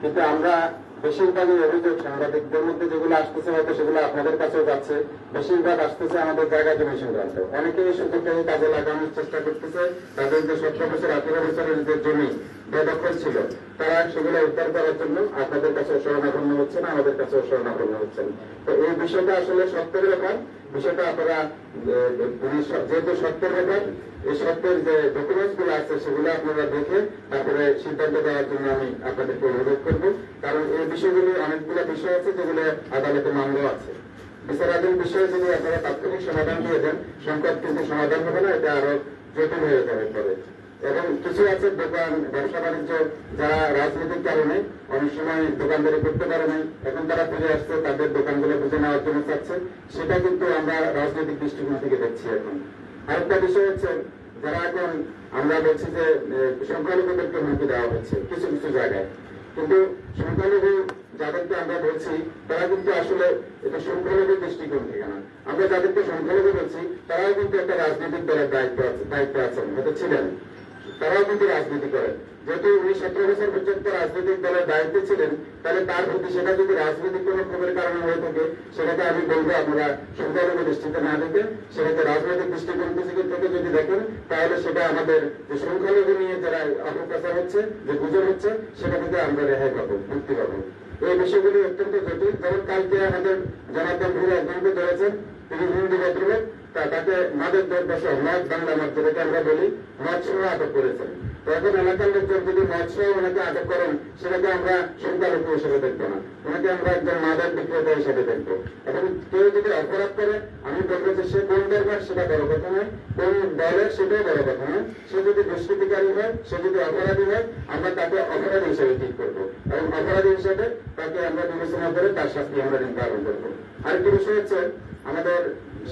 কিন্তু আমরা বেশিরভাগই অভিযোগ সাংবাদিকদের মধ্যে যেগুলো আসতেছে, হয়তো সেগুলো আপনাদের কাছেও যাচ্ছে, বেশিরভাগ আসতেছে আমাদের জায়গা জমি সংক্রান্ত। অনেকে এই সুযোগটাকে কাজে লাগানোর চেষ্টা করতেছে, তাদের যে 17 বছর 18 বছরের যে জমি বেদখল ছিল, তারা সেগুলো উদ্ধার করার জন্য আপনাদের কাছে শরণাপন্ন হচ্ছেন, আমাদের কাছে শরণাপন্ন হচ্ছেন। তো এই বিষয়টা আসলে সত্যের ব্যাপার, বিষয়টা আপনারা যেহেতু সত্যের ব্যাপার, এই সত্যের যে ডকুমেন্টস গুলো আছে সেগুলো আপনারা দেখে তারপরে সিদ্ধান্ত দেওয়ার জন্য আমি আপনাদেরকে অনুরোধ করবো। কারণ এই বিষয়গুলি অনেকগুলো বিষয় আছে যেগুলো আদালতে মামলা আছে। বিচারাধীন বিষয়ে যদি আপনারা তাৎক্ষণিক সমাধান দিয়ে দেন, সংকট কিন্তু সমাধান হবে না, এটা আরো জটিল হয়ে যাবে পরে। এবং কিছু আছে দোকান, ব্যবসা বাণিজ্য, যারা রাজনৈতিক কারণে অনেক সময় দোকানদারি করতে পারে নাই, এখন তারা ফিরে আসছে, তাদের দোকানগুলো বুঝে নেওয়ার জন্য চাচ্ছে, সেটা কিন্তু আমরা রাজনৈতিক দৃষ্টিকোণ থেকে দেখছি। এখন আরেকটা বিষয় হচ্ছে, যারা এখন আমরা বলছি যে সংখ্যালঘুদেরকে হুমকি দেওয়া হচ্ছে কিছু কিছু জায়গায়, কিন্তু সংখ্যালঘু যাদেরকে আমরা বলছি তারা কিন্তু আসলে এটা সংখ্যালঘু দৃষ্টিকোণ থেকে না। আমরা যাদেরকে সংখ্যালঘু বলছি তারাও কিন্তু একটা রাজনৈতিক দলের দায়িত্বে আছেন, হয়তো ছিলেন, তারাও কিন্তু রাজনীতি করেন। যেহেতু উনি 17 বছর পর্যন্ত রাজনৈতিক দলের দায়িত্বে ছিলেন, তাহলে তার প্রতি সেটা যদি রাজনৈতিক কোন ক্ষোভের কারণে হয়ে থাকে, সেটাকে আমি বলবো আপনারা সংখ্যালঘু দৃষ্টিতে না দেখে সেটাকে রাজনৈতিক দৃষ্টিকোণ থেকে যদি দেখেন, তাহলে সেটা আমাদের যে সংখ্যালঘু নিয়ে যারা অপপ্রচার হচ্ছে, যে গুজব হচ্ছে, সেটা থেকে আমরা রেহাই পাবো, মুক্তি পাবো। এই বিষয়গুলি অত্যন্ত জটিল। যেমন কালকে আমাদের জনার্দন একজনকে ধরেছেন, তিনি হিন্দু ভদ্রলোক, তাকে মাদের দশা মদ বাংলা মদ যেটাকে আমরা বলি, মদ সহ আটক করেছেন। তো এখন এলাকার লোকজন যদি মদ সহ ওনাকে আটক করেন, সেটাকে আমরা সংখ্যালঘু হিসেবে দেখবো না, ওনাকে আমরা একজন মাদক বিক্রেতা হিসেবে দেখবো। এখন কেউ যদি অপরাধ করে, আমি বলবো যে সে কোন দরকার সেটা বড় কথা নয়, কোন দলের সেটাও বড় কথা নয়। সে যদি দুষ্কৃতিকারী হয়, সে যদি অপরাধী হয়, আমরা তাকে অপরাধী হিসেবে ঠিক করবো, এবং অপরাধী হিসেবে তাকে আমরা বিবেচনা করে তার শাস্তি আমরা নির্ধারণ করবো। আরেকটি বিষয় হচ্ছে, আমাদের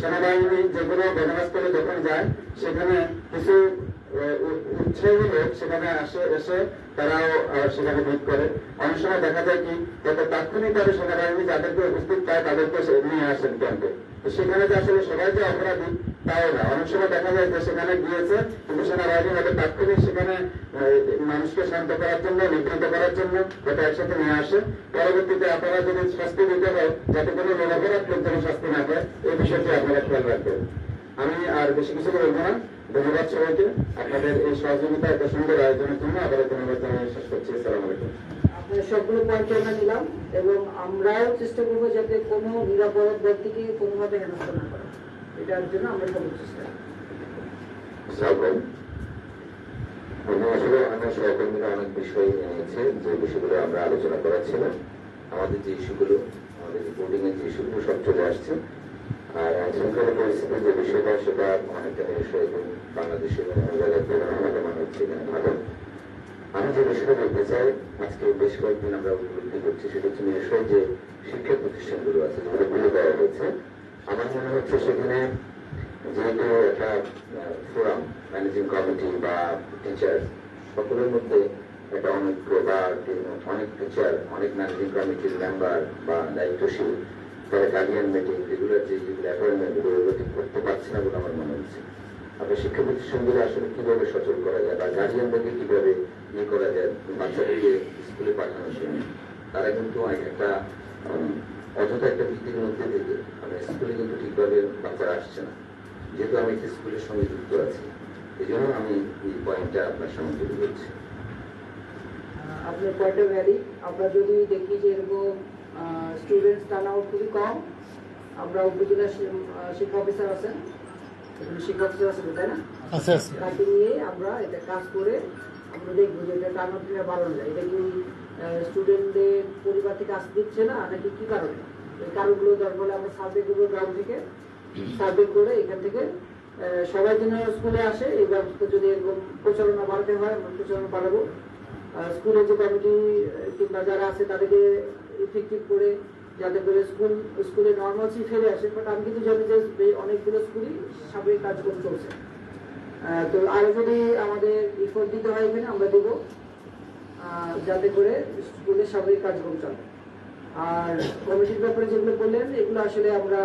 সেনাবাহিনী যে কোনো ঘটনাস্থলে যখন যায়, সেখানে কিছু উৎসাহী লোক সেখানে এসে তারাও সেখানে ভিড় করে। অনেক সময় দেখা যায় কি, যাতে তাৎক্ষণিকভাবে সেনাবাহিনী যাদেরকে উপস্থিত পায় তাদেরকে নিয়ে আসেন ক্যাম্পে। সেখানে যে আসলে সবাই যে অপরাধী তাও না, অনেক সময় দেখা যায় যে সেখানে গিয়েছে, কিন্তু সেনাবাহিনী হয়তো তাৎক্ষণিক সেখানে মানুষকে শান্ত করার জন্য, নিবৃত্ত করার জন্য হয়তো একসাথে নিয়ে আসে। পরবর্তীতে আপনারা যদি শাস্তি দিতে হয়, যাতে কোনো নিরপরাধ লোক যেন শাস্তি না পায়, এই বিষয়টি আপনারা খেয়াল রাখবেন। আমি আর বেশি কিছু বলবো না। ধন্যবাদ সবাইকে আপনাদের এই সহযোগিতা, এত সুন্দর আয়োজনের জন্য আবার ধন্যবাদ জানিয়ে শেষ করছি। আসসালামু আলাইকুম। আপনার সবগুলো পয়েন্ট আমরা নিলাম, এবং আমরাও চেষ্টা করবো যাতে কোনো নিরাপরাধ ব্যক্তিকে কোনোভাবে হেনস্থা না করা, এটার জন্য আমরা সর্বোচ্চ চেষ্টা করব। আমি আসলে আমার সহকর্মীরা অনেক বিষয় নিয়েছে, যে বিষয়গুলো আমরা আলোচনা করাছিলাম, আমাদের যে ইস্যুগুলো, আমাদের রিপোর্টিং এর যে ইস্যুগুলো সব চলে আসছে। আর আইনশৃঙ্খলা পরিস্থিতির যে বিষয়টা, সেটা অনেকটা বিষয় বাংলাদেশের অন্য জায়গায় তুলনায় মনে হচ্ছে এখানে ভালো। আমি যে বিষয়টা বলতে চাই, আজকে বেশ কয়েকদিন আমরা উপলব্ধি করছি, সেটা হচ্ছে বিষয় যে শিক্ষা প্রতিষ্ঠানগুলো আছে, যেগুলো খুলে দেওয়া হয়েছে, আমার মনে হচ্ছে সেখানে যেহেতু একটা ফোরাম, ম্যানেজিং কমিটি বা টিচার, সকলের মধ্যে একটা অনৈক্য বা অনেক টিচার, অনেক ম্যানেজিং কমিটির মেম্বার বা দায়িত্বশীল, তারা গার্ডিয়ান মিটিং, রেগুলার যেগুলো অ্যাপয়েন্টমেন্ট, এগুলো ঠিক করতে পারছে না বলে আমার মনে হচ্ছে। আপনার শিক্ষা প্রতিষ্ঠানগুলো আসলে কিভাবে সচল করা যায়, বা গার্ডিয়ানদেরকে কিভাবে ইয়ে করা যায় বাচ্চাদেরকে স্কুলে পাঠানোর জন্য। তারা কিন্তু একটা অযথা একটা ভীতির মধ্যে থেকে স্কুলে কিন্তু ঠিকভাবে বাচ্চারা আসছে না। যেহেতু আমি একটা স্কুলের সঙ্গে যুক্ত আছি, এই জন্য আমি এই পয়েন্টটা আপনার সামনে তুলে ধরছি। আপনার পয়েন্টটা ভ্যালিড। আমরা যদি দেখি যে এরকম স্টুডেন্টস টার্ন আউট খুবই কম, আমরা উপজেলা শিক্ষা অফিসার আছেন, শিক্ষা অফিসার আছে তাই না, তাকে নিয়ে আমরা এটা কাজ করে আমরা দেখবো যে এটা টার্ন আউট কিভাবে বাড়ানো যায়। এটা কি স্টুডেন্টদের পরিবার থেকে আসতে দিচ্ছে না, নাকি কি কারণে? এই কারণগুলো দরকার হলে আমরা সার্ভে করবো, গ্রাউন্ড থেকে সার্ভে করে এখান থেকে সবাই যেন স্কুলে আসে, এই ব্যবস্থা যদি এরকম প্রচারণা বাড়াতে হয় আমরা প্রচারণা বাড়াবো। স্কুলের যে কমিটি কিংবা যারা আছে তাদেরকে ইফেক্টিভ করে, যাতে করে স্কুলে নর্মালসি ফিরে আসে। বাট আমি কিন্তু জানি যে অনেকগুলো স্কুলই সাবেক কার্যক্রম চলছে। তো আরো যদি আমাদের ইফোর্ট দিতে হয় এখানে আমরা দেবো, যাতে করে স্কুলের সাবেক কার্যক্রম চলে। আর কমিটির ব্যাপারে যেগুলো বললেন, এগুলো আসলে আমরা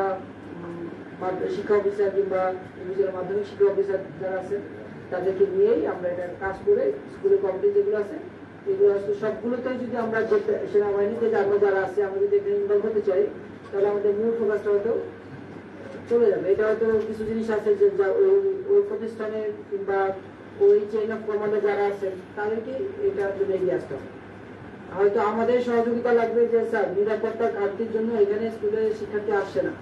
শিক্ষা অফিসার কিংবা উপজেলা মাধ্যমিক শিক্ষা অফিসার যারা আছেন তাদেরকে নিয়েই আমরা এটা কাজ করে স্কুলের কমিটি যেগুলো আছে এগুলো আসলে সবগুলোতে যদি আমরা সেনাবাহিনীতে আমরা যারা আছে আমরা যদি এখানে ইনভলভ হতে চাই, তাহলে আমাদের মূল ফোকাসটা হয়তো চলে যাবে। এটা হয়তো কিছু জিনিস আছে যে ওই প্রতিষ্ঠানের কিংবা ওই চেইন অফ কমান্ডে যারা আছেন তাদেরকে এটার জন্য এগিয়ে আসতে হবে। হয়তো আমাদের সহযোগিতা লাগবে যে স্যার নিরাপত্তার ঘাটতির জন্য এখানে স্কুলে শিক্ষার্থী আসছে না,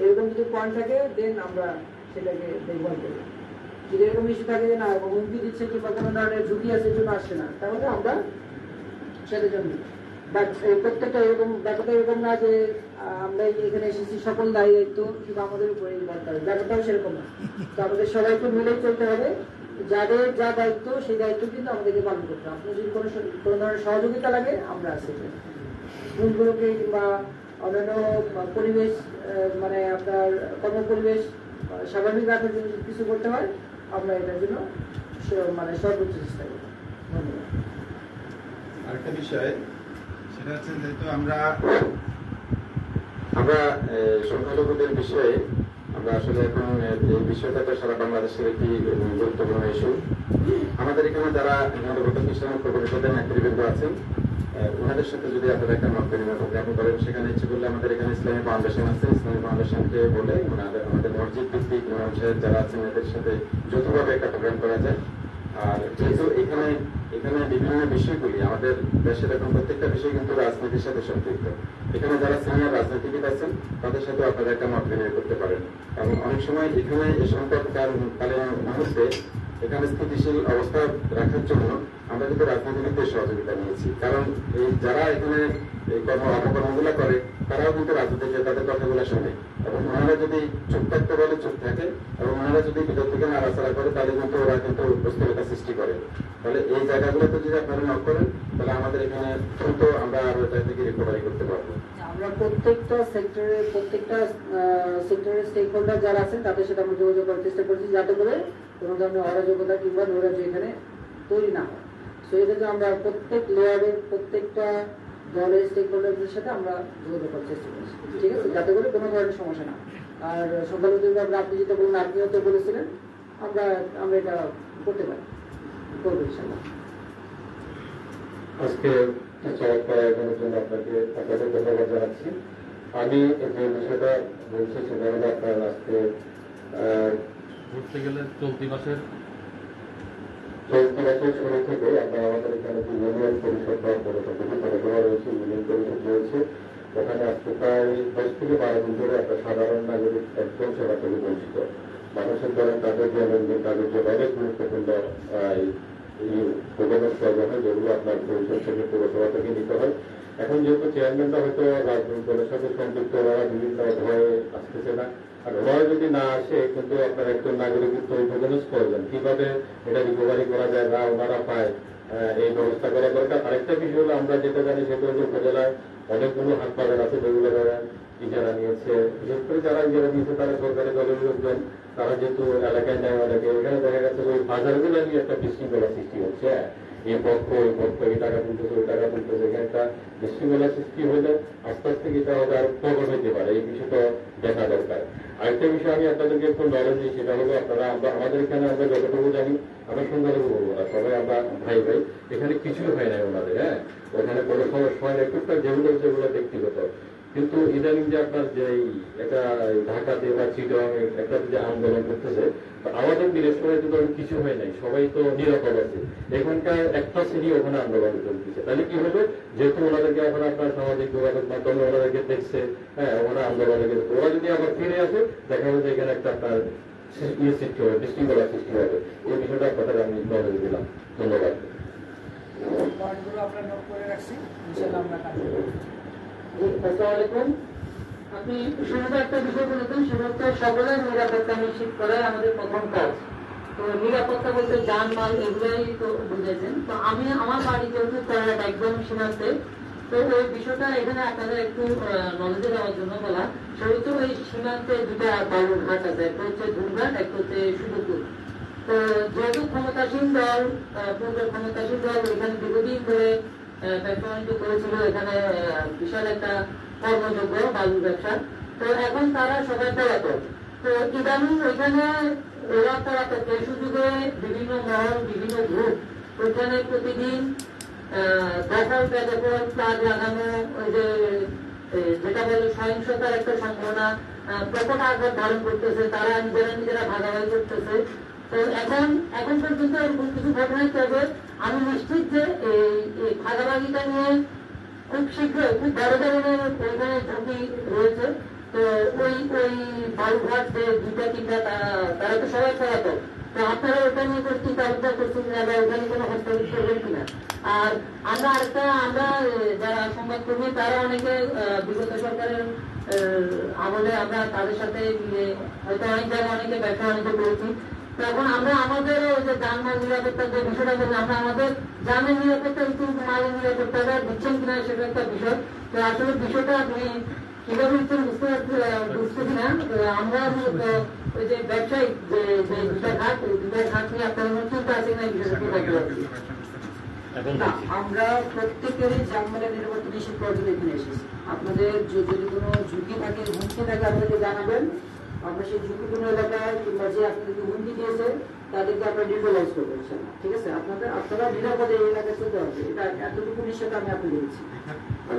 এরকম যদি পয়েন্ট থাকে দেন আমরা সেটাকে দেখভাল করি। যদি এরকম ইস্যু থাকে যে না হুমকি দিচ্ছে কিংবা কোনো ধরনের ঝুঁকি আছে জন্য আসছে না, তাহলে আমরা সেটার জন্য। বাট প্রত্যেকটা এরকম ব্যাপারটা এরকম না যে আমরা এখানে এসেছি সকল দায়িত্ব শুধু আমাদের উপরে নির্ভর করে, ব্যাপারটাও সেরকম না। তো আমাদের সবাইকে মিলেই চলতে হবে, যাদের যা দায়িত্ব সেই দায়িত্ব কিন্তু আমাদেরকে পালন করতে হবে। আপনার যদি কোনো ধরনের সহযোগিতা লাগে আমরা আছি, স্কুলগুলোকে কিংবা অন্যান্য পরিবেশ মানে আপনার কর্মপরিবেশ স্বাভাবিক রাখার জন্য কিছু করতে হয়, আমরা এটার জন্য মানে সর্বোচ্চ চেষ্টা করি। ধন্যবাদ। আরেকটা বিষয় সেটা হচ্ছে যেহেতু আমরা সংখ্যালঘুদের বিষয়ে আমরা আসলে এখন এই বিষয়টা তো সারা বাংলাদেশের একটি গুরুত্বপূর্ণ ইস্যু। আমাদের এখানে যারা নবগত খ্রিস্টান পরিষদের নেতৃবৃন্দ আছেন ওনাদের সাথে যদি আপনারা একটা মত বিনিময় প্রোগ্রাম করেন, সেখানে ইচ্ছে করলে আমাদের এখানে ইসলামী ফাউন্ডেশন আছে, ইসলামী ফাউন্ডেশনকে বলে আমাদের মসজিদ ভিত্তিক ইমাম সাহেব যারা আছেন এদের সাথে যৌথভাবে একটা প্রোগ্রাম করা যায়। আর যেহেতু এখানে বিভিন্ন বিষয়গুলি আমাদের দেশের এখন প্রত্যেকটা বিষয় কিন্তু রাজনীতির সাথে সম্পৃক্ত, এখানে যারা সিনিয়র রাজনীতিবিদ আছেন তাদের সাথে আপনারা একটা মত বিনিময় করতে পারেন। এবং অনেক সময় এখানে এই সংকটকালীন মুহূর্তে এখানে স্থিতিশীল অবস্থা রাখার জন্য আমরা কিন্তু রাজনীতিবিদদের সহযোগিতা নিয়েছি, কারণ এই যারা এখানে এই অপকর্মগুলো করে তারাও কিন্তু রাজনীতিকে তাদের কথাগুলো শোনে, এবং ওনারা যদি চুপ থাকতে বলে চুপ থাকে, এবং ওনারা যদি ভিতর থেকে নাড়াচাড়া করে তাহলে কিন্তু ওরা কিন্তু অস্থিরতা সৃষ্টি করে। তাহলে এই জায়গাগুলোতে যদি আপনারা নক করেন তাহলে আমাদের এখানে দ্রুত আমরা আরো এটা থেকে রিকভারি করতে পারবো। আমরা প্রত্যেকটা সেক্টরের স্টেক হোল্ডার যারা আছেন তাদের সাথে আমরা যোগাযোগ করার চেষ্টা করছি, যাতে করে কোনো ধরনের অরাজকতা কিংবা নৈরাজ্য এখানে তৈরি না হয়। তো এটা যে আমরা প্রত্যেক লেয়ারের প্রত্যেকটা দলের স্টেক হোল্ডারদের সাথে আমরা যোগাযোগ করার চেষ্টা করছি, ঠিক আছে, যাতে করে কোনো ধরনের সমস্যা না। আর সংখ্যালঘুদের ব্যাপারে আপনি যেটা বলুন, আপনিও তো বলেছিলেন, আমরা এটা করতে পারি, করবো ইনশাআল্লাহ। আজকে আয়োজনের জন্য আপনাদের ধন্যবাদ জানাচ্ছি। আমি যে বিষয়টা বলছি সেটা হলো আপনার আজকে ঘুরতে গেলে চলতি মাসের শুরু থেকে আমরা আমাদের এখানে যে ইউনিয়ন পরিষদ রয়েছে, ইউনিয়ন পরিষদ রয়েছে, ওখানে আজকে প্রায় 10 থেকে 12 দিন ধরে একটা সাধারণ নাগরিক একদম সেবা থেকে বঞ্চিত মানুষের দ্বারা তাদের যে অনেক গুরুত্বপূর্ণ প্রোগ্রামের প্রয়োজন হয়, যেগুলো আপনার পরিষদ থেকে পৌরসভা থেকে নিতে হয়। এখন যেহেতু চেয়ারম্যানরা হয়তো রাজনৈতিক দলের সাথে সম্পৃক্ত, ওরা বিভিন্ন ভয়ে আসতেছে না, আর ওরা যদি না আসে কিন্তু আপনার একজন নাগরিকত্ব ডকুমেন্টস প্রয়োজন, কিভাবে এটা রিকভারি করা যায় বা ওনারা পায় এই ব্যবস্থা করা দরকার। আরেকটা বিষয় হলো আমরা যেটা জানি সেটা হলো উপজেলায় অনেকগুলো হাসপাতাল আছে যেগুলো ইজারা নিয়েছে, বিশেষ করে যারা ইজারা নিয়েছে তারা সরকারি দলের লোকজন, তারা যেহেতু এলাকায় নেয় অনেকে, এখানে দেখা গেছে ওই বাজারগুলো নিয়ে একটা বিশৃঙ্খলা সৃষ্টি হচ্ছে। এই পক্ষ এই টাকা তুলতেছে, ওই টাকা তুলতেছে, এখানে একটা বিশৃঙ্খলা সৃষ্টি হলে আস্তে আস্তে এটা হবে আর প্রবল হতে পারে, এই বিষয়টা দেখা দরকার। আরেকটা বিষয় আমি আপনাদেরকে একটু নলেজ দিই, সেটা হলো আপনারা আমাদের এখানে আমরা যতটুকু জানি, আমরা সংখ্যালঘু বলবো না, সবাই আমরা ভাই ভাই, এখানে কিছুই হয় না ওনাদের। হ্যাঁ, ওখানে কোনো সমস্যা হয় না, একটু যেগুলো ব্যক্তিগত, কিন্তু ইদানিং যে আপনার যে একটা ঢাকাতে বা চিটং একটা যে আন্দোলন করতেছে, আমাদের দিনাজপুরে তো কিছু হয় নাই, সবাই তো নিরাপদ আছে, এখানকার একটা শ্রেণী ওখানে আন্দোলন চলতেছে। তাহলে কি হবে, যেহেতু ওনাদেরকে এখন আপনার সামাজিক যোগাযোগ মাধ্যমে ওনাদেরকে দেখছে, হ্যাঁ ওরা আন্দোলনে গেছে, ওরা যদি আবার ফিরে আসে দেখা যাবে এখানে একটা আপনার সৃষ্টি হবে, বিশৃঙ্খলা সৃষ্টি হবে। এই বিষয়টা আপনাদের আমি নজর দিলাম। ধন্যবাদ। আমরা নোট করে রাখছি, ইনশাআল্লাহ আমরা কাজ করব। আসসালামু আলাইকুম। আপনি শুরুতে একটা বিষয় বলেছেন, সেটা হচ্ছে সকলের নিরাপত্তা নিশ্চিত করা আমাদের প্রথম কাজ। তো নিরাপত্তা বলতে যানমাল এগুলাই তো বুঝেছেন। তো আমি আমার বাড়ি যেহেতু একদম সীমান্তে, তো ওই বিষয়টা এখানে আপনাদের একটু নলেজে দেওয়ার জন্য বলা। সেহেতু ওই সীমান্তে দুটা বালুর ঘাট আছে, একটা হচ্ছে ধুমঘাট, একটা হচ্ছে সুদুপুর। তো যেহেতু ক্ষমতাসীন দল, পূর্বের ক্ষমতাসীন দল এখানে দীর্ঘদিন ধরে ব্যবসা করেছিল, এখানে বিশাল একটা কর্মযোগ্য বালুর ব্যবসা। তো এখন তারা সবাই পলাতক। তো ইদানিং ওইখানে ওরা পলাতক, এই সুযোগে বিভিন্ন মহল, বিভিন্ন গ্রুপ ওইখানে প্রতিদিন দখল বেদখল প্লাগ লাগানো, ওই যে যেটা বলে সহিংসতার একটা সম্ভাবনা প্রকট আকার ধারণ করতেছে, তারা নিজেরা ভাগাভাগি করতেছে। তো এখন পর্যন্ত এরকম কিছু ঘটনায়, তবে আমি নিশ্চিত যে এই ভাগাভাগিটা নিয়ে খুব শীঘ্রই খুব বড় ধরনের ওইখানে ঝুঁকি রয়েছে। তো ওই বালুঘাট যে 2-3টা তারা তো সবাই সরাতো, তো আপনারা ওটা নিয়ে করছি চিন্তা করছেন যে ওখানে কোনো হস্তক্ষেপ করবেন কিনা। আর আমরা যারা সংবাদকর্মী তারা অনেকে বিগত সরকারের আমলে আমরা তাদের সাথে হয়তো অনেক জায়গায় অনেকে ব্যবসা বাণিজ্য করেছি। তখন আমরা আমাদের যে যানবাহন নিরাপত্তার যে বিষয়টা বলি, আমরা আমাদের যানের নিরাপত্তা কিন্তু মালের নিরাপত্তাটা দিচ্ছেন কিনা সেটা একটা বিষয়। তো আসলে বিষয়টা আপনি কিভাবে বুঝতেছি না। আমরা ওই যে ব্যবসায়িক যে দুটা ঘাট, ওই দুটা ঘাট নিয়ে আপনার চিন্তা আছে না আমরা প্রত্যেকেরই যানবাহনের নিরাপত্তা নিশ্চিত করার জন্য এখানে এসেছি। আপনাদের যদি কোনো ঝুঁকি থাকে, হুমকি থাকে, আপনাদেরকে জানাবেন। আমরা সেই ঝুঁকিপূর্ণ এলাকায় কিংবা যে আপনাদেরকে হুমকি দিয়েছে তাদেরকে আমরা ডিপোলাইজ করবো, ঠিক আছে? আপনারা নিরাপদে এই এলাকায় চলতে হবে, এটা এতটুকু নিশ্চয়তা আমি আপনাকে দিচ্ছি।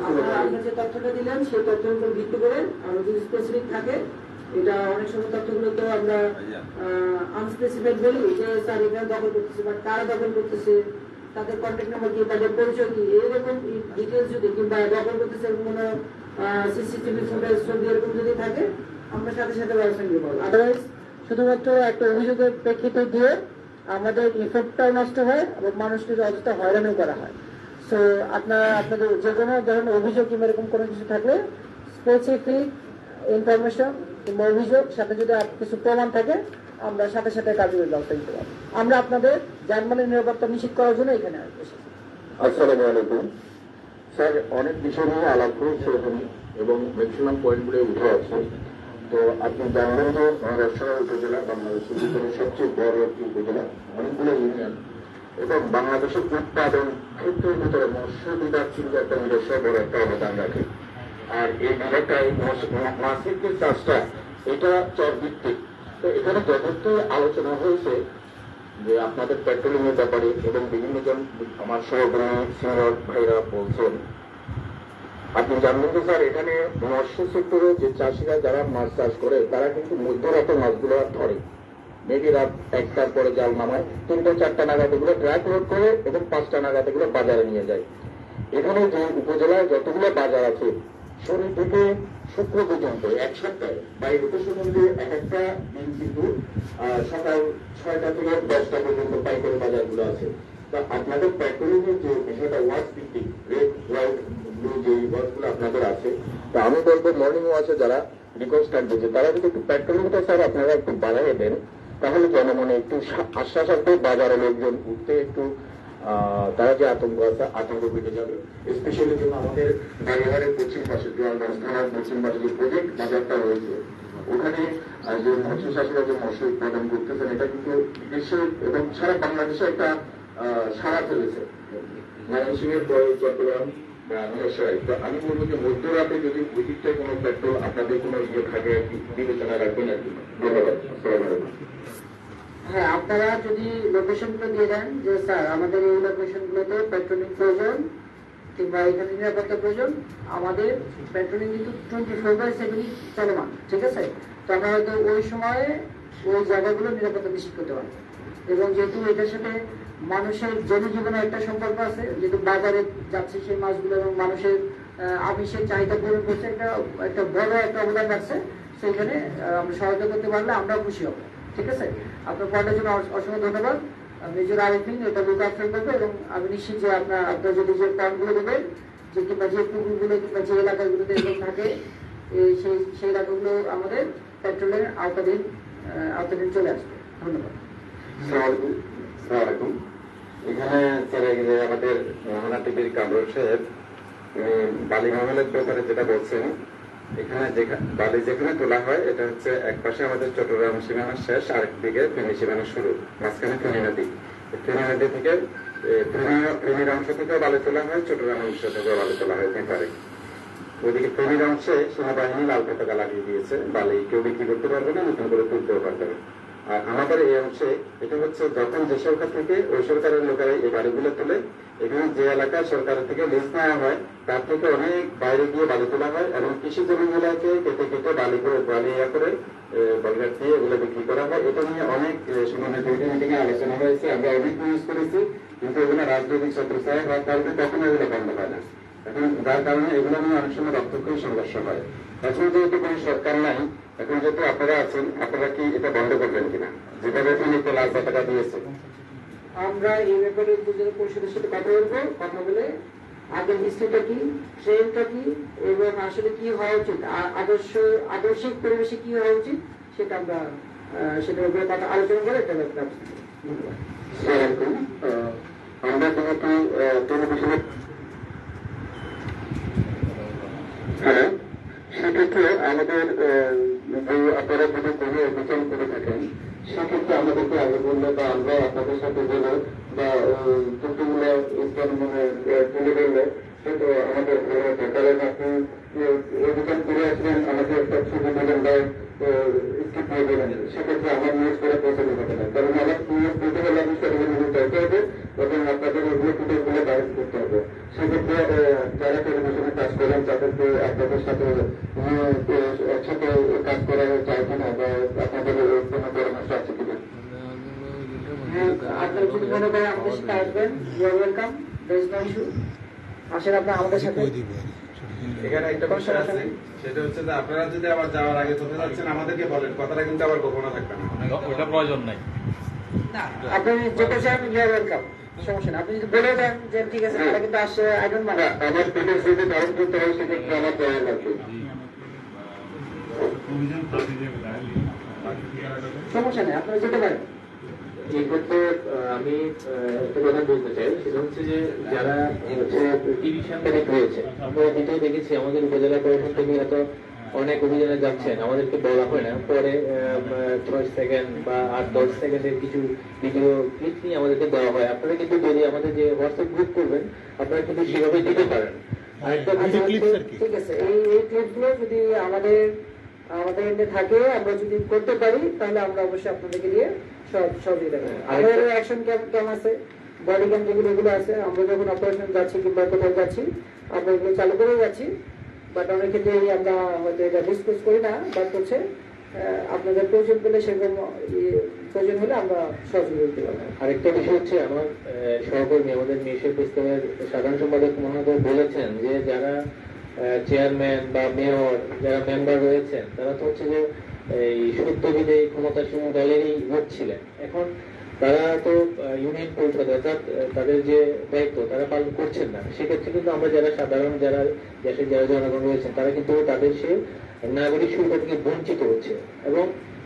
আপনারা আপনি যে তথ্যটা দিলেন সেই তথ্যের উপর ভিত্তি করে আমরা যদি স্পেসিফিক থাকে, এটা অনেক সময় তথ্যগুলো তো আমরা আনস্পেসিফিক বলি যে স্যার এখানে দখল করতেছে বা কারা দখল করতেছে, তাদের কন্ট্যাক্ট নাম্বার কি, তাদের পরিচয় কি, এইরকম ডিটেলস যদি কিংবা দখল করতেছে কোনো সিসিটিভি ফুটেজ ছবি এরকম যদি থাকে আমরা সাথে সাথে ব্যবস্থা নিতে পারবো। আদারওয়াইজ শুধুমাত্র একটা অভিযোগের প্রেক্ষিতে দিয়ে আমাদের ইফেক্টটাও নষ্ট হয় এবং মানুষকে অযথা হয়রানিও করা হয়। সো আপনাদের যে কোনো ধরনের অভিযোগ কিংবা এরকম কোনো কিছু থাকলে স্পেসিফিক ইনফরমেশন কিংবা অভিযোগ সাথে যদি কিছু প্রমাণ থাকে আমরা সাথে সাথে কার্যকরী ব্যবস্থা নিতে পারবো। আমরা আপনাদের যানবাহনের নিরাপত্তা নিশ্চিত করার জন্য এখানে এসেছি। আসসালামু আলাইকুম স্যার, অনেক বিষয় নিয়ে আলাপ হয়েছে এবং ম্যাক্সিমাম পয়েন্টগুলো উঠে আছে। তো আপনি জানবেন যে রাজশাহী উপজেলা বাংলাদেশের ভিতরে সবচেয়ে বড় একটি উপজেলা, অনেকগুলো ইউনিয়ন এবং বাংলাদেশের উৎপাদন ক্ষেত্রের ভিতরে মৎস্য বিভাগ কিন্তু একটা নিজস্ব বড় একটা অবদান রাখে। আর এই বিভাগটাই মাছের যে চাষটা এটা চরভিত্তিক। তো এখানে যথেষ্ট আলোচনা হয়েছে যে আপনাদের পেট্রোলিং এর ব্যাপারে এবং বিভিন্ন জন আমার সহকর্মী সিনিয়র ভাইরা বলছেন। আপনি জানবেন যে স্যার এখানে মৎস্য সেক্টরে যে চাষিরা যারা মাছ চাষ করে তারা কিন্তু মধ্যরাতে মাছগুলো ধরে, মেবি রাত 1টার পরে জাল নামায়, 3টা-4টা নাগাদ এগুলো ট্র্যাক লোড করে এবং 5টা নাগাদ এগুলো বাজারে নিয়ে যায়। এখানে যে উপজেলায় যতগুলো বাজার আছে শনি থেকে শুক্র পর্যন্ত এক সপ্তাহে বা এই লোকেশন অনুযায়ী এক একটা দিন কিন্তু সকাল 6টা থেকে 10টা পর্যন্ত পাইকারি বাজারগুলো আছে। তা আপনাদের পেট্রোলিং এর যে বিষয়টা ওয়াচ ভিত্তিক রেড হোয়াইট ব্লু যে ওয়াচগুলো আপনাদের আছে, তা আমি বলবো মর্নিং ওয়াচে যারা রিকোয়েস্ট থাকবে যে তারা যদি একটু পেট্রোলিংটা স্যার আপনারা একটু বাড়াইয়ে দেন তাহলে জনমনে একটু আশ্বাস আসবে, বাজারে লোকজন উঠতে একটু তারা যে আতঙ্ক আছে আতঙ্ক কেটে যাবে। স্পেশালি জন্য আমাদের বাড়িঘরের পশ্চিম পাশে জোয়ারগঞ্জ থানার পশ্চিম পাশে যে প্রজেক্ট বাজারটা রয়েছে ওখানে যে মৎস্য চাষিরা যে মৎস্য উৎপাদন করতেছেন এটা কিন্তু দেশে এবং সারা বাংলাদেশে একটা সারা ফেলেছে। ময়মনসিংহের পরে চট্টগ্রাম বা রাজশাহী। তো আমি বলবো যে মধ্যরাতে যদি বৈচিত্র্যের কোনো পেট্রোল আপনাদের কোনো ইয়ে থাকে বিবেচনা রাখবেন আর কি। ধন্যবাদ। আসসালামু আলাইকুম। হ্যাঁ, আপনারা যদি লোকেশনগুলো দিয়ে দেন যে স্যার আমাদের এই লোকেশনগুলোতে পেট্রোলিং প্রয়োজন কিংবা এখানে নিরাপত্তা প্রয়োজন, আমাদের পেট্রোলিং কিন্তু 24/7 চলমান, ঠিক আছে? তো আমরা হয়তো ওই সময়ে ওই জায়গাগুলো নিরাপত্তা নিশ্চিত করতে পারবো। এবং যেহেতু এটার সাথে মানুষের জনজীবনে একটা সম্পর্ক আছে, যেহেতু বাজারে যাচ্ছে সেই মাছগুলো এবং মানুষের আমিষের চাহিদা পূরণ করছে, একটা বড় একটা অবদান রাখছে, সেইখানে আমরা সহায়তা করতে পারলে আমরা খুশি হবো, ঠিক আছে? আপনার পয়েন্টের জন্য অসংখ্য ধন্যবাদ। মেজর আরিফিন এটা লুক আফটার করবে এবং আমি নিশ্চিত যে আপনার যদি যে পয়েন্টগুলো দেবেন যে কিংবা যে পুকুরগুলো কিংবা যে এলাকাগুলোতে এরকম থাকে সেই এলাকাগুলো আমাদের পেট্রোলের আওতাধীন চলে আসবে। ধন্যবাদ। আসসালামাইকুম। এখানে আমাদের মোহনা টিভির কামরুল সাহেব বালি মামলার ব্যাপারে যেটা বলছেন, এখানে বালি যেখানে তোলা হয় এটা হচ্ছে এক পাশে আমাদের চট্টগ্রাম সীমানা শেষ, আরেক দিকে ফেনী সীমানা শুরু, মাঝখানে ফেনী নদী। ফেনী নদী থেকে ফেনীর অংশ থেকে বালি তোলা হয়, চট্টগ্রাম অংশ থেকে বালি তোলা হয় পেপারে। ওইদিকে ফেনীর অংশে সেনাবাহিনী লাল পতাকা লাগিয়ে দিয়েছে, বালি কেউ বিক্রি করতে পারবে না, নতুন করে তুলতেও পারবে না। আর আমাদের এই অংশে এটা হচ্ছে যখন যে সরকার থেকে ওই সরকারের লোকেরা এই বাড়িগুলো তোলে, এখানে যে এলাকায় সরকারের থেকে লিজ নেওয়া হয় তার থেকে অনেক বাইরে গিয়ে বালি তোলা হয় এবং কৃষি জমিগুলোকে কেটে কেটে বালি করে বলগাট দিয়ে এগুলো বিক্রি করা হয়। এটা নিয়ে অনেক সময় মিটিং এ আলোচনা হয়েছে, আমরা অনেক ইউজ করেছি, কিন্তু এগুলো রাজনৈতিক ছত্রছায়া হওয়ার কারণে কখনো এগুলো বন্ধ হয় না। এখন যার কারণে এগুলো নিয়ে অনেক সময় রক্তক্ষয়ী সংঘর্ষ হয়। এখন যেহেতু কোনো সরকার নাই, এখন যেহেতু আপনারা আছেন, আপনারা কি এটা বন্ধ করবেন কিনা, যেভাবে এখানে 1 লাখ টাকা দিয়েছে? আমরা এই ব্যাপারে উপজেলা পরিষদের সাথে কথা বলবো, কথা বলে আগের হিস্ট্রিটা কি, ট্রেনটা কি এবং আসলে কি হওয়া উচিত, আদর্শিক পরিবেশে কি হওয়া উচিত সেটা আমরা সেটার উপরে কথা আলোচনা করে একটা ব্যবস্থা নেব। আমরা যেহেতু টেলিভিশনে হ্যাঁ, সেক্ষেত্রে আমাদের যে আপনারা যদি কোনো অভিযান করে থাকেন, সেক্ষেত্রে আমাদেরকে আগে বললে বা আমরা আপনাদের সাথে গেলে বা তথ্যগুলো তুলে ধরলে সেটা আমাদের ভালো হতো। কারণ আপনি অভিযান করে আসবেন, আমাকে একটা ছবি দিলেন বা স্ক্রিপ্ট নিয়ে দিলেন, সেক্ষেত্রে আমার নিউজ করে পৌঁছাতে হবে না। কারণ আমার নিউজ বলতে গেলে আমি সেগুলো নিউজ চাইতে হবে এবং আপনাদের ওগুলো ফুটেজগুলো বাইরে করতে হবে। সেক্ষেত্রে যারা টেলিভিশনে কাজ করেন তাদেরকে আপনাদের সাথে একসাথে কাজ করা চায় কিনা বা আপনাদের কোনো পরামর্শ আছে কিনা? আপনারা যদি মনে করেন আমাদের সাথে আসবেন, you are welcome, there is no issue. আসেন আপনি আমাদের সাথে। এখানে একটা বিষয় আছে, সেটা হচ্ছে যে আপনারা যদি আবার যাওয়ার আগে চলে যাচ্ছেন আমাদেরকে বলেন, কথাটা কিন্তু আবার গোপন থাকবে না। ওটা প্রয়োজন নাই। আপনি যেটা চান ইউ আর ওয়েলকাম, সমস্যা না। আপনি যদি বলে দেন যে ঠিক আছে তারা কিন্তু আসে, আই ডোন্ট মাইন্ড। আমার পেটের যদি ধারণ করতে হয় সেক্ষেত্রে আমার দয়া লাগবে, সমস্যা নেই, আপনারা যেতে পারেন। এই ক্ষেত্রে আমি একটা কথা বলতে চাই, সেটা হচ্ছে যে যারা টিভি সাংবাদিক রয়েছে, আমরা এটাই দেখেছি আমাদের উপজেলা প্রশাসন থেকে এত অনেক অভিযানে যাচ্ছেন, আমাদেরকে বলা হয় না, পরে 6 সেকেন্ড বা 8-10 সেকেন্ডের কিছু ভিডিও ক্লিপ নিয়ে আমাদেরকে দেওয়া হয়। আপনারা কিন্তু যদি আমাদের যে হোয়াটসঅ্যাপ গ্রুপ করবেন, আপনারা কিন্তু সেভাবে দিতে পারেন। আরেকটা ঠিক আছে, এই ক্লিপগুলো যদি আমাদের এন্ডে থাকে, আমরা যদি করতে পারি, তাহলে আমরা অবশ্যই আপনাদেরকে দিয়ে সহযোগিতা করবো। আমাদের অ্যাকশন ক্যাম আছে, বডি ক্যাম যেগুলো এগুলো আছে, আমরা যখন অপারেশন যাচ্ছি কিংবা কোথাও যাচ্ছি আমরা এগুলো চালু করে যাচ্ছি। বাট অনেক ক্ষেত্রে আমরা হয়তো এটা ডিসকাস করি না, বাট হচ্ছে আপনাদের প্রয়োজন পেলে সেরকম প্রয়োজন হলে আমরা সহযোগিতা দিতে পারবো। আরেকটা বিষয় হচ্ছে, আমার সহকর্মী আমাদের মেয়ের পুস্তকের সাধারণ সম্পাদক মহোদয় বলেছেন যে যারা চেয়ারম্যান বা মেয়র যারা মেম্বার রয়েছেন, তারা তো হচ্ছে যে এই সত্যবিদে ক্ষমতাসীন দলেরই ভোট ছিলেন। এখন তারা তো ইউনিয়ন পরিষদ অর্থাৎ তাদের যে দায়িত্ব তারা পালন করছেন না। সেক্ষেত্রে কিন্তু আমরা যারা সাধারণ যারা দেশের যারা জনগণ রয়েছেন, তারা কিন্তু তাদের সে নাগরিক সুবিধা থেকে বঞ্চিত হচ্ছে এবং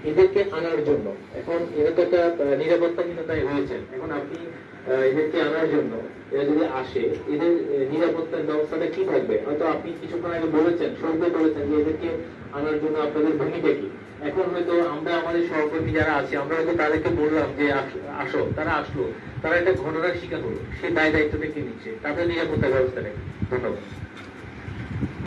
এদেরকে আনার জন্য এখন এরা তো একটা নিরাপত্তাহীনতায় রয়েছেন। এখন আপনি এদেরকে আনার জন্য এরা যদি আসে, এদের নিরাপত্তার ব্যবস্থাটা কি থাকবে? হয়তো আপনি কিছুক্ষণ আগে বলেছেন, শুরুতে বলেছেন যে এদেরকে আনার জন্য আপনাদের ভূমিকা কি। এখন হয়তো আমরা আমাদের সহকর্মী যারা আছে, আমরা হয়তো তাদেরকে বললাম যে আসো, তারা আসলো, তারা একটা ঘটনার শিকার হলো, সে দায়িত্বটা কে নিচ্ছে, তাদের নিরাপত্তা ব্যবস্থাটা কি? ধন্যবাদ।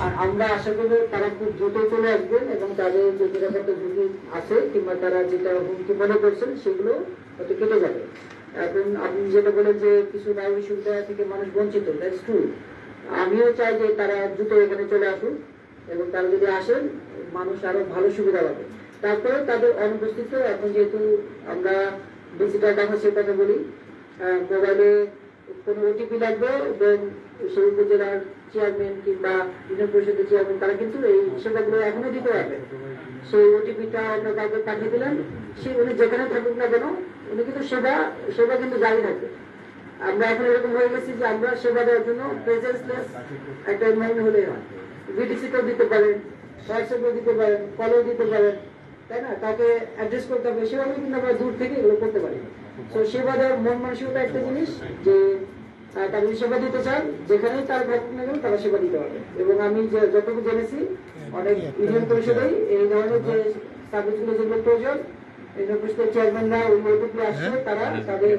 আর আমরা আশা করবো তারা খুব দ্রুত চলে আসবেন এবং তাদের যে নিরাপত্তা ঝুঁকি আছে কিংবা তারা যেটা হুমকি মনে করছেন সেগুলো হয়তো কেটে যাবে। এখন আপনি যেটা বলেন যে কিছু নাগরিক সুবিধা থেকে মানুষ বঞ্চিত, দ্যাটস ট্রু। আমিও চাই যে তারা দ্রুত এখানে চলে আসুন এবং তারা যদি আসেন মানুষ আরো ভালো সুবিধা পাবে। তারপরে তাদের অনুপস্থিত, এখন যেহেতু আমরা ডিজিটাল সে কথা বলি, মোবাইলে কোনো ওটিপি লাগবে এবং সেই উপজেলার চেয়ারম্যান কিংবা ইউনিয়ন পরিষদের চেয়ারম্যান তারা কিন্তু এই সেবাগুলো এখনো দিতে পারবে। সেই ওটিপিটা আমরা কাউকে পাঠিয়ে দিলাম, সে উনি যেখানে থাকুক না কেন উনি কিন্তু সেবা কিন্তু জারি থাকবে। আমরা এখন এরকম হয়ে গেছি যে আমরা সেবা দেওয়ার জন্য প্রেজেন্সলেস একটা এনভায়রনমেন্ট হলে হয়। ভিডিসিতেও দিতে পারেন, হোয়াটসঅ্যাপেও দিতে পারেন, কলেও দিতে পারেন, তাই না? তাকে অ্যাড্রেস করতে হবে, সেভাবে কিন্তু আমরা দূর থেকে এগুলো করতে পারি। তো সেবা দেওয়ার মন মানসিকতা একটা জিনিস যে তারা সেবা দিতে চান, যেখানেই তার থাকুক না কেন তারা সেবা দিতে পারবে। এবং আমি যতটুকু জেনেছি অনেক ইউনিয়ন পরিষদেই এই ধরনের যে সার্ভিসগুলো যেগুলো প্রয়োজন, ইউনিয়ন পরিষদের চেয়ারম্যানরা ওই ওটিপি আসছে, তারা তাদের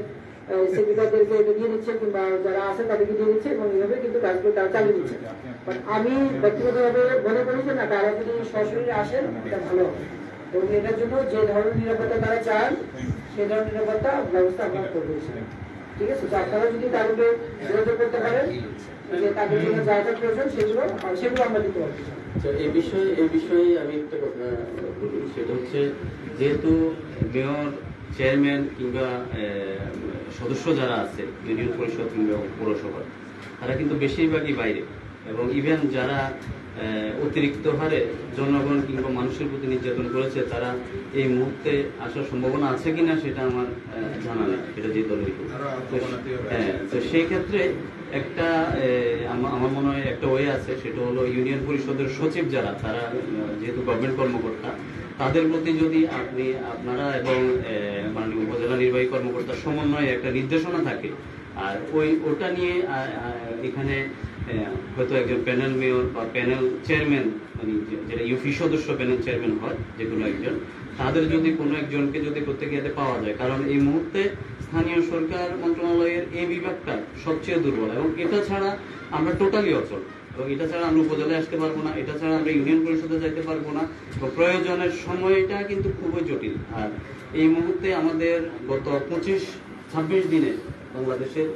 সেক্রেটারদেরকে এটা দিয়ে দিচ্ছে কিংবা যারা আছে তাদেরকে দিয়ে দিচ্ছে এবং এইভাবে কিন্তু কাজগুলো তারা চালিয়ে দিচ্ছে। বাট আমি ব্যক্তিগতভাবে মনে করি যে না, তারা যদি সরাসরি আসেন এটা ভালো হবে। এবং এটার জন্য যে ধরনের নিরাপত্তা তারা চান সেই ধরনের নিরাপত্তা ব্যবস্থা আমরা করবো। ঠিক আছে, তো আপনারা যদি তাদেরকে যোগাযোগ করতে পারেন যে তাদের জন্য যা যা প্রয়োজন সেগুলো আমরা দিতে পারছি। এই বিষয়ে আমি একটা কথা বলি, সেটা হচ্ছে যেহেতু মেয়র, চেয়ারম্যান কিংবা সদস্য যারা আছে ইউনিয়ন পরিষদ কিংবা পৌরসভা, তারা কিন্তু বেশিরভাগই বাইরে, এবং ইভেন যারা অতিরিক্ত হারে জনগণ কিংবা মানুষের প্রতি নির্যাতন করেছে তারা এই মুহূর্তে আসার সম্ভাবনা আছে কিনা সেটা আমার জানা নেই, এটা যে দলের। হ্যাঁ, তো সেই ক্ষেত্রে একটা আমার মনে হয় একটা ওয়ে আছে, সেটা হলো ইউনিয়ন পরিষদের সচিব যারা, তারা যেহেতু গভর্নমেন্ট কর্মকর্তা, তাদের প্রতি যদি আপনারা এবং মাননীয় উপজেলা নির্বাহী কর্মকর্তার সমন্বয়ে একটা নির্দেশনা থাকে, আর ওটা নিয়ে এখানে হয়তো একজন প্যানেল মেয়র বা প্যানেল চেয়ারম্যান, মানে যেটা ইউপি সদস্য প্যানেল চেয়ারম্যান হয় যে কোনো একজন, তাদের যদি কোনো একজনকে যদি প্রত্যেকে এতে পাওয়া যায়, কারণ এই মুহূর্তে স্থানীয় সরকার মন্ত্রণালয়ের এই বিভাগটা সবচেয়ে দুর্বল, এবং এটা ছাড়া আমরা টোটালি অচল, এবং এটা ছাড়া আমরা উপজেলায় আসতে পারবো না, এটা ছাড়া আমরা ইউনিয়ন পরিষদে যাইতে পারবো না, তো প্রয়োজনের সময়টা কিন্তু খুবই জটিল। আর এই মুহূর্তে আমাদের গত 25-26 দিনে বাংলাদেশের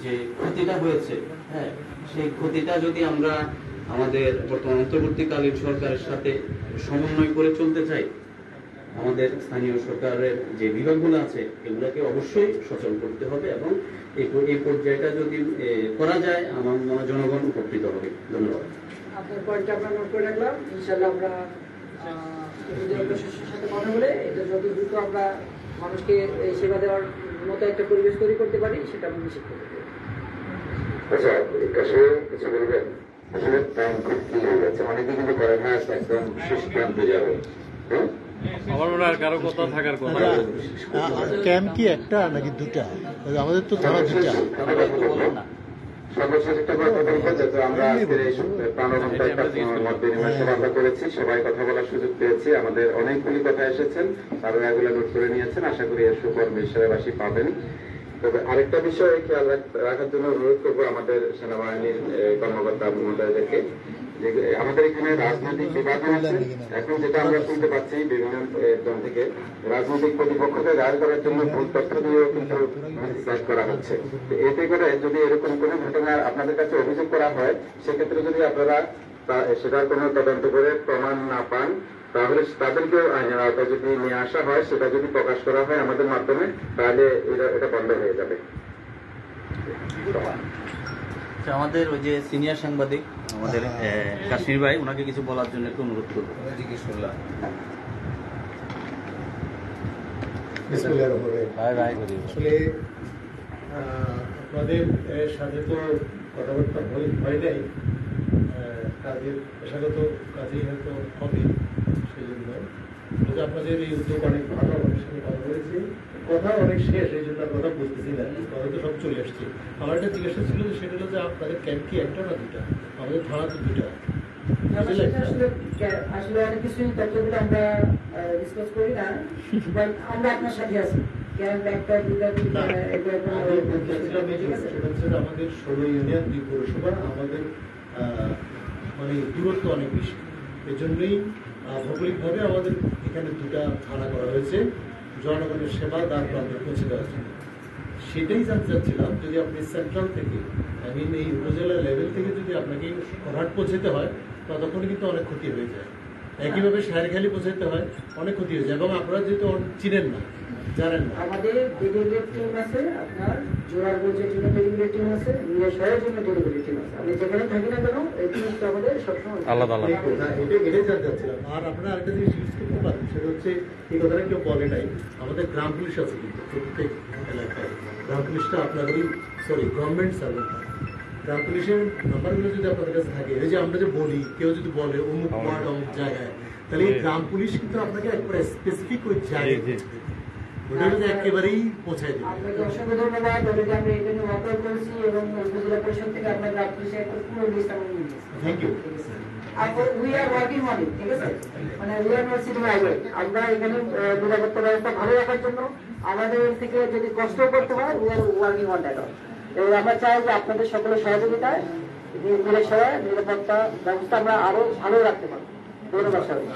যে ক্ষতিটা হয়েছে, হ্যাঁ, সেই ক্ষতিটা যদি আমরা আমাদের বর্তমান অন্তর্বর্তীকালীন সরকারের সাথে সমন্বয় করে চলতে চাই, আমাদের স্থানীয় সরকারের যে বিভাগগুলো আছে এগুলোকে অবশ্যই সচল করতে হবে, এবং এই পর্যায়টা যদি করা যায় আমার মনে হয় জনগণ উপকৃত হবে। ধন্যবাদ। আপনার পয়েন্টটা আমরা নোট করে রাখলাম। ইনশাআল্লাহ আমরা উপজেলা প্রশাসনের সাথে কথা বলে এটা যত দ্রুত আমরা মানুষকে সেবা দেওয়ার মতো একটা পরিবেশ তৈরি করতে পারি সেটা আমরা নিশ্চিত করতে পারি। আচ্ছা, কাছে কিছু বলবেন? আসলে টাইম খুব কি হয়ে যাচ্ছে, অনেকে কিন্তু করে না, একদম শেষ প্রান্ত যাবে। আমার মনে হয় কারো কথা থাকার কথা। ক্যাম্প কি একটা নাকি দুটা? আমাদের তো থানা দুটা। সর্বশেষ একটা কথা বলবো, যেহেতু আমরা আজকের এই প্রাণবন্ধায় মত বিনিময় সভা আমরা করেছি, সবাই কথা বলার সুযোগ পেয়েছি, আমাদের অনেকগুলি কথা এসেছেন, তারা এগুলো নোট করে নিয়েছেন, আশা করি এর সুফল মিরসরাইবাসী পাবেন। তবে আরেকটা বিষয় খেয়াল রাখার জন্য অনুরোধ করবো আমাদের সেনাবাহিনীর কর্মকর্তা মহোদয়দেরকে, যে আমাদের এখানে রাজনৈতিক বিভাজন আছে। এখন যেটা আমরা শুনতে পাচ্ছি বিভিন্ন জন থেকে, রাজনৈতিক প্রতিপক্ষকে গায়ের করার জন্য ভুল তথ্য দিয়েও কিন্তু করা হচ্ছে। এতে করে যদি এরকম কোনো ঘটনা আপনাদের কাছে অভিযোগ করা হয়, সেক্ষেত্রে যদি আপনারা সেটার কোনো তদন্ত করে প্রমাণ না পান, তাহলে তাদেরকেও আইনের আওতায় যদি নিয়ে আসা হয়, সেটা যদি প্রকাশ করা হয় আমাদের মাধ্যমে, তাহলে এটা বন্ধ হয়ে যাবে। আমাদের ওই যে সিনিয়র সাংবাদিক আমাদের কাশ্মীর ভাই, ওনাকে কিছু বলার জন্য একটু অনুরোধ করবো। আসলে আপনাদের সাথে তো কথাবার্তা হয় নাই, কাজের পেশাগত কাজেই হয়তো হবে, সেই জন্য আপনাদের এই উদ্যোগ অনেক ভালো, অনেক সাথে কথা বলেছি, কথা অনেক শেষ, এই জন্য কথা বলতেছি না, কথা তো সব চলে আসছে। আমার একটা জিজ্ঞাসা ছিল যে সেটা হলো যে আপনাদের ক্যাম্প কি একটা না দুটা? আমাদের থানা তো দুটা। আসলে অনেক কিছুই তথ্যগুলো আমরা ডিসকাস করি না, আমরা আপনার সাথে আছি। আমাদের 16 ইউনিয়ন 2 পৌরসভা, আমাদের মানে দূরত্ব অনেক বেশি, এজন্যই ভৌগোলিকভাবে আমাদের এখানে দুটা থানা করা হয়েছে জনগণের সেবা দ্বার প্রান্তে পৌঁছে দেওয়ার জন্য। সেটাই জানতে চাচ্ছিলাম, যদি আপনি সেন্ট্রাল থেকে এই উপজেলা লেভেল থেকে যদি আপনাকে ঘাট পৌঁছাতে হয়, ততক্ষণে কিন্তু অনেক ক্ষতি হয়ে যায়। একইভাবে শাহেরখালি পৌঁছাতে হয়, অনেক ক্ষতি হয়ে যায়, এবং আপনারা যেহেতু চিনেন না, জানেন না। আমাদের ডেলিভারি টিম আছে, আপনার জোড়ার বোঝের জন্য ডেলিভারি টিম আছে, নিরাশয়ের জন্য ডেলিভারি টিম আছে। আপনি যেখানে থাকি না কেন, এই টিমটা আমাদের সবসময় আলাদা আলাদা। এটাই জানতে চাচ্ছিলাম। আর আপনারা আরেকটা জিনিস ইউজ করতে পারেন, সেটা হচ্ছে এই কথাটা কেউ বলে নাই, আমাদের গ্রাম পুলিশ আছে কিন্তু প্রত্যেক এলাকায়। গ্রাম পুলিশটা আপনাদেরই গভর্নমেন্ট সার্ভেন্ট। গ্রাম পুলিশের নাম্বারগুলো যদি আপনাদের কাছে থাকে, এই যে আমরা যে বলি, কেউ যদি বলে অমুক ওয়ার্ড অমুক জায়গায়, তাহলে এই গ্রাম পুলিশ কিন্তু আপনাকে একবারে স্পেসিফিক ওই জায়গায় একেবারেই পৌঁছায় দেবে। আপনাকে অসংখ্য ধন্যবাদ। অলরেডি আমরা এটা নিয়ে ওয়ার্কআউট করেছি, এবং উপজেলা পরিষদ থেকে আপনার গ্রাম পুলিশের একটা পুরো লিস্ট আমরা নিয়ে নিয়েছি। Thank you. We are working on it, ঠিক আছে? মানে we are not sitting idle. আমরা এখানে নিরাপত্তা ব্যবস্থা ভালো রাখার জন্য আমাদের থেকে যদি কষ্ট করতে হয়, we are working on that. এবং আমরা চাই যে আপনাদের সকলের সহযোগিতায় নিরাপত্তা ব্যবস্থা আমরা আরো ভালো রাখতে পারবো। ধন্যবাদ সবাই।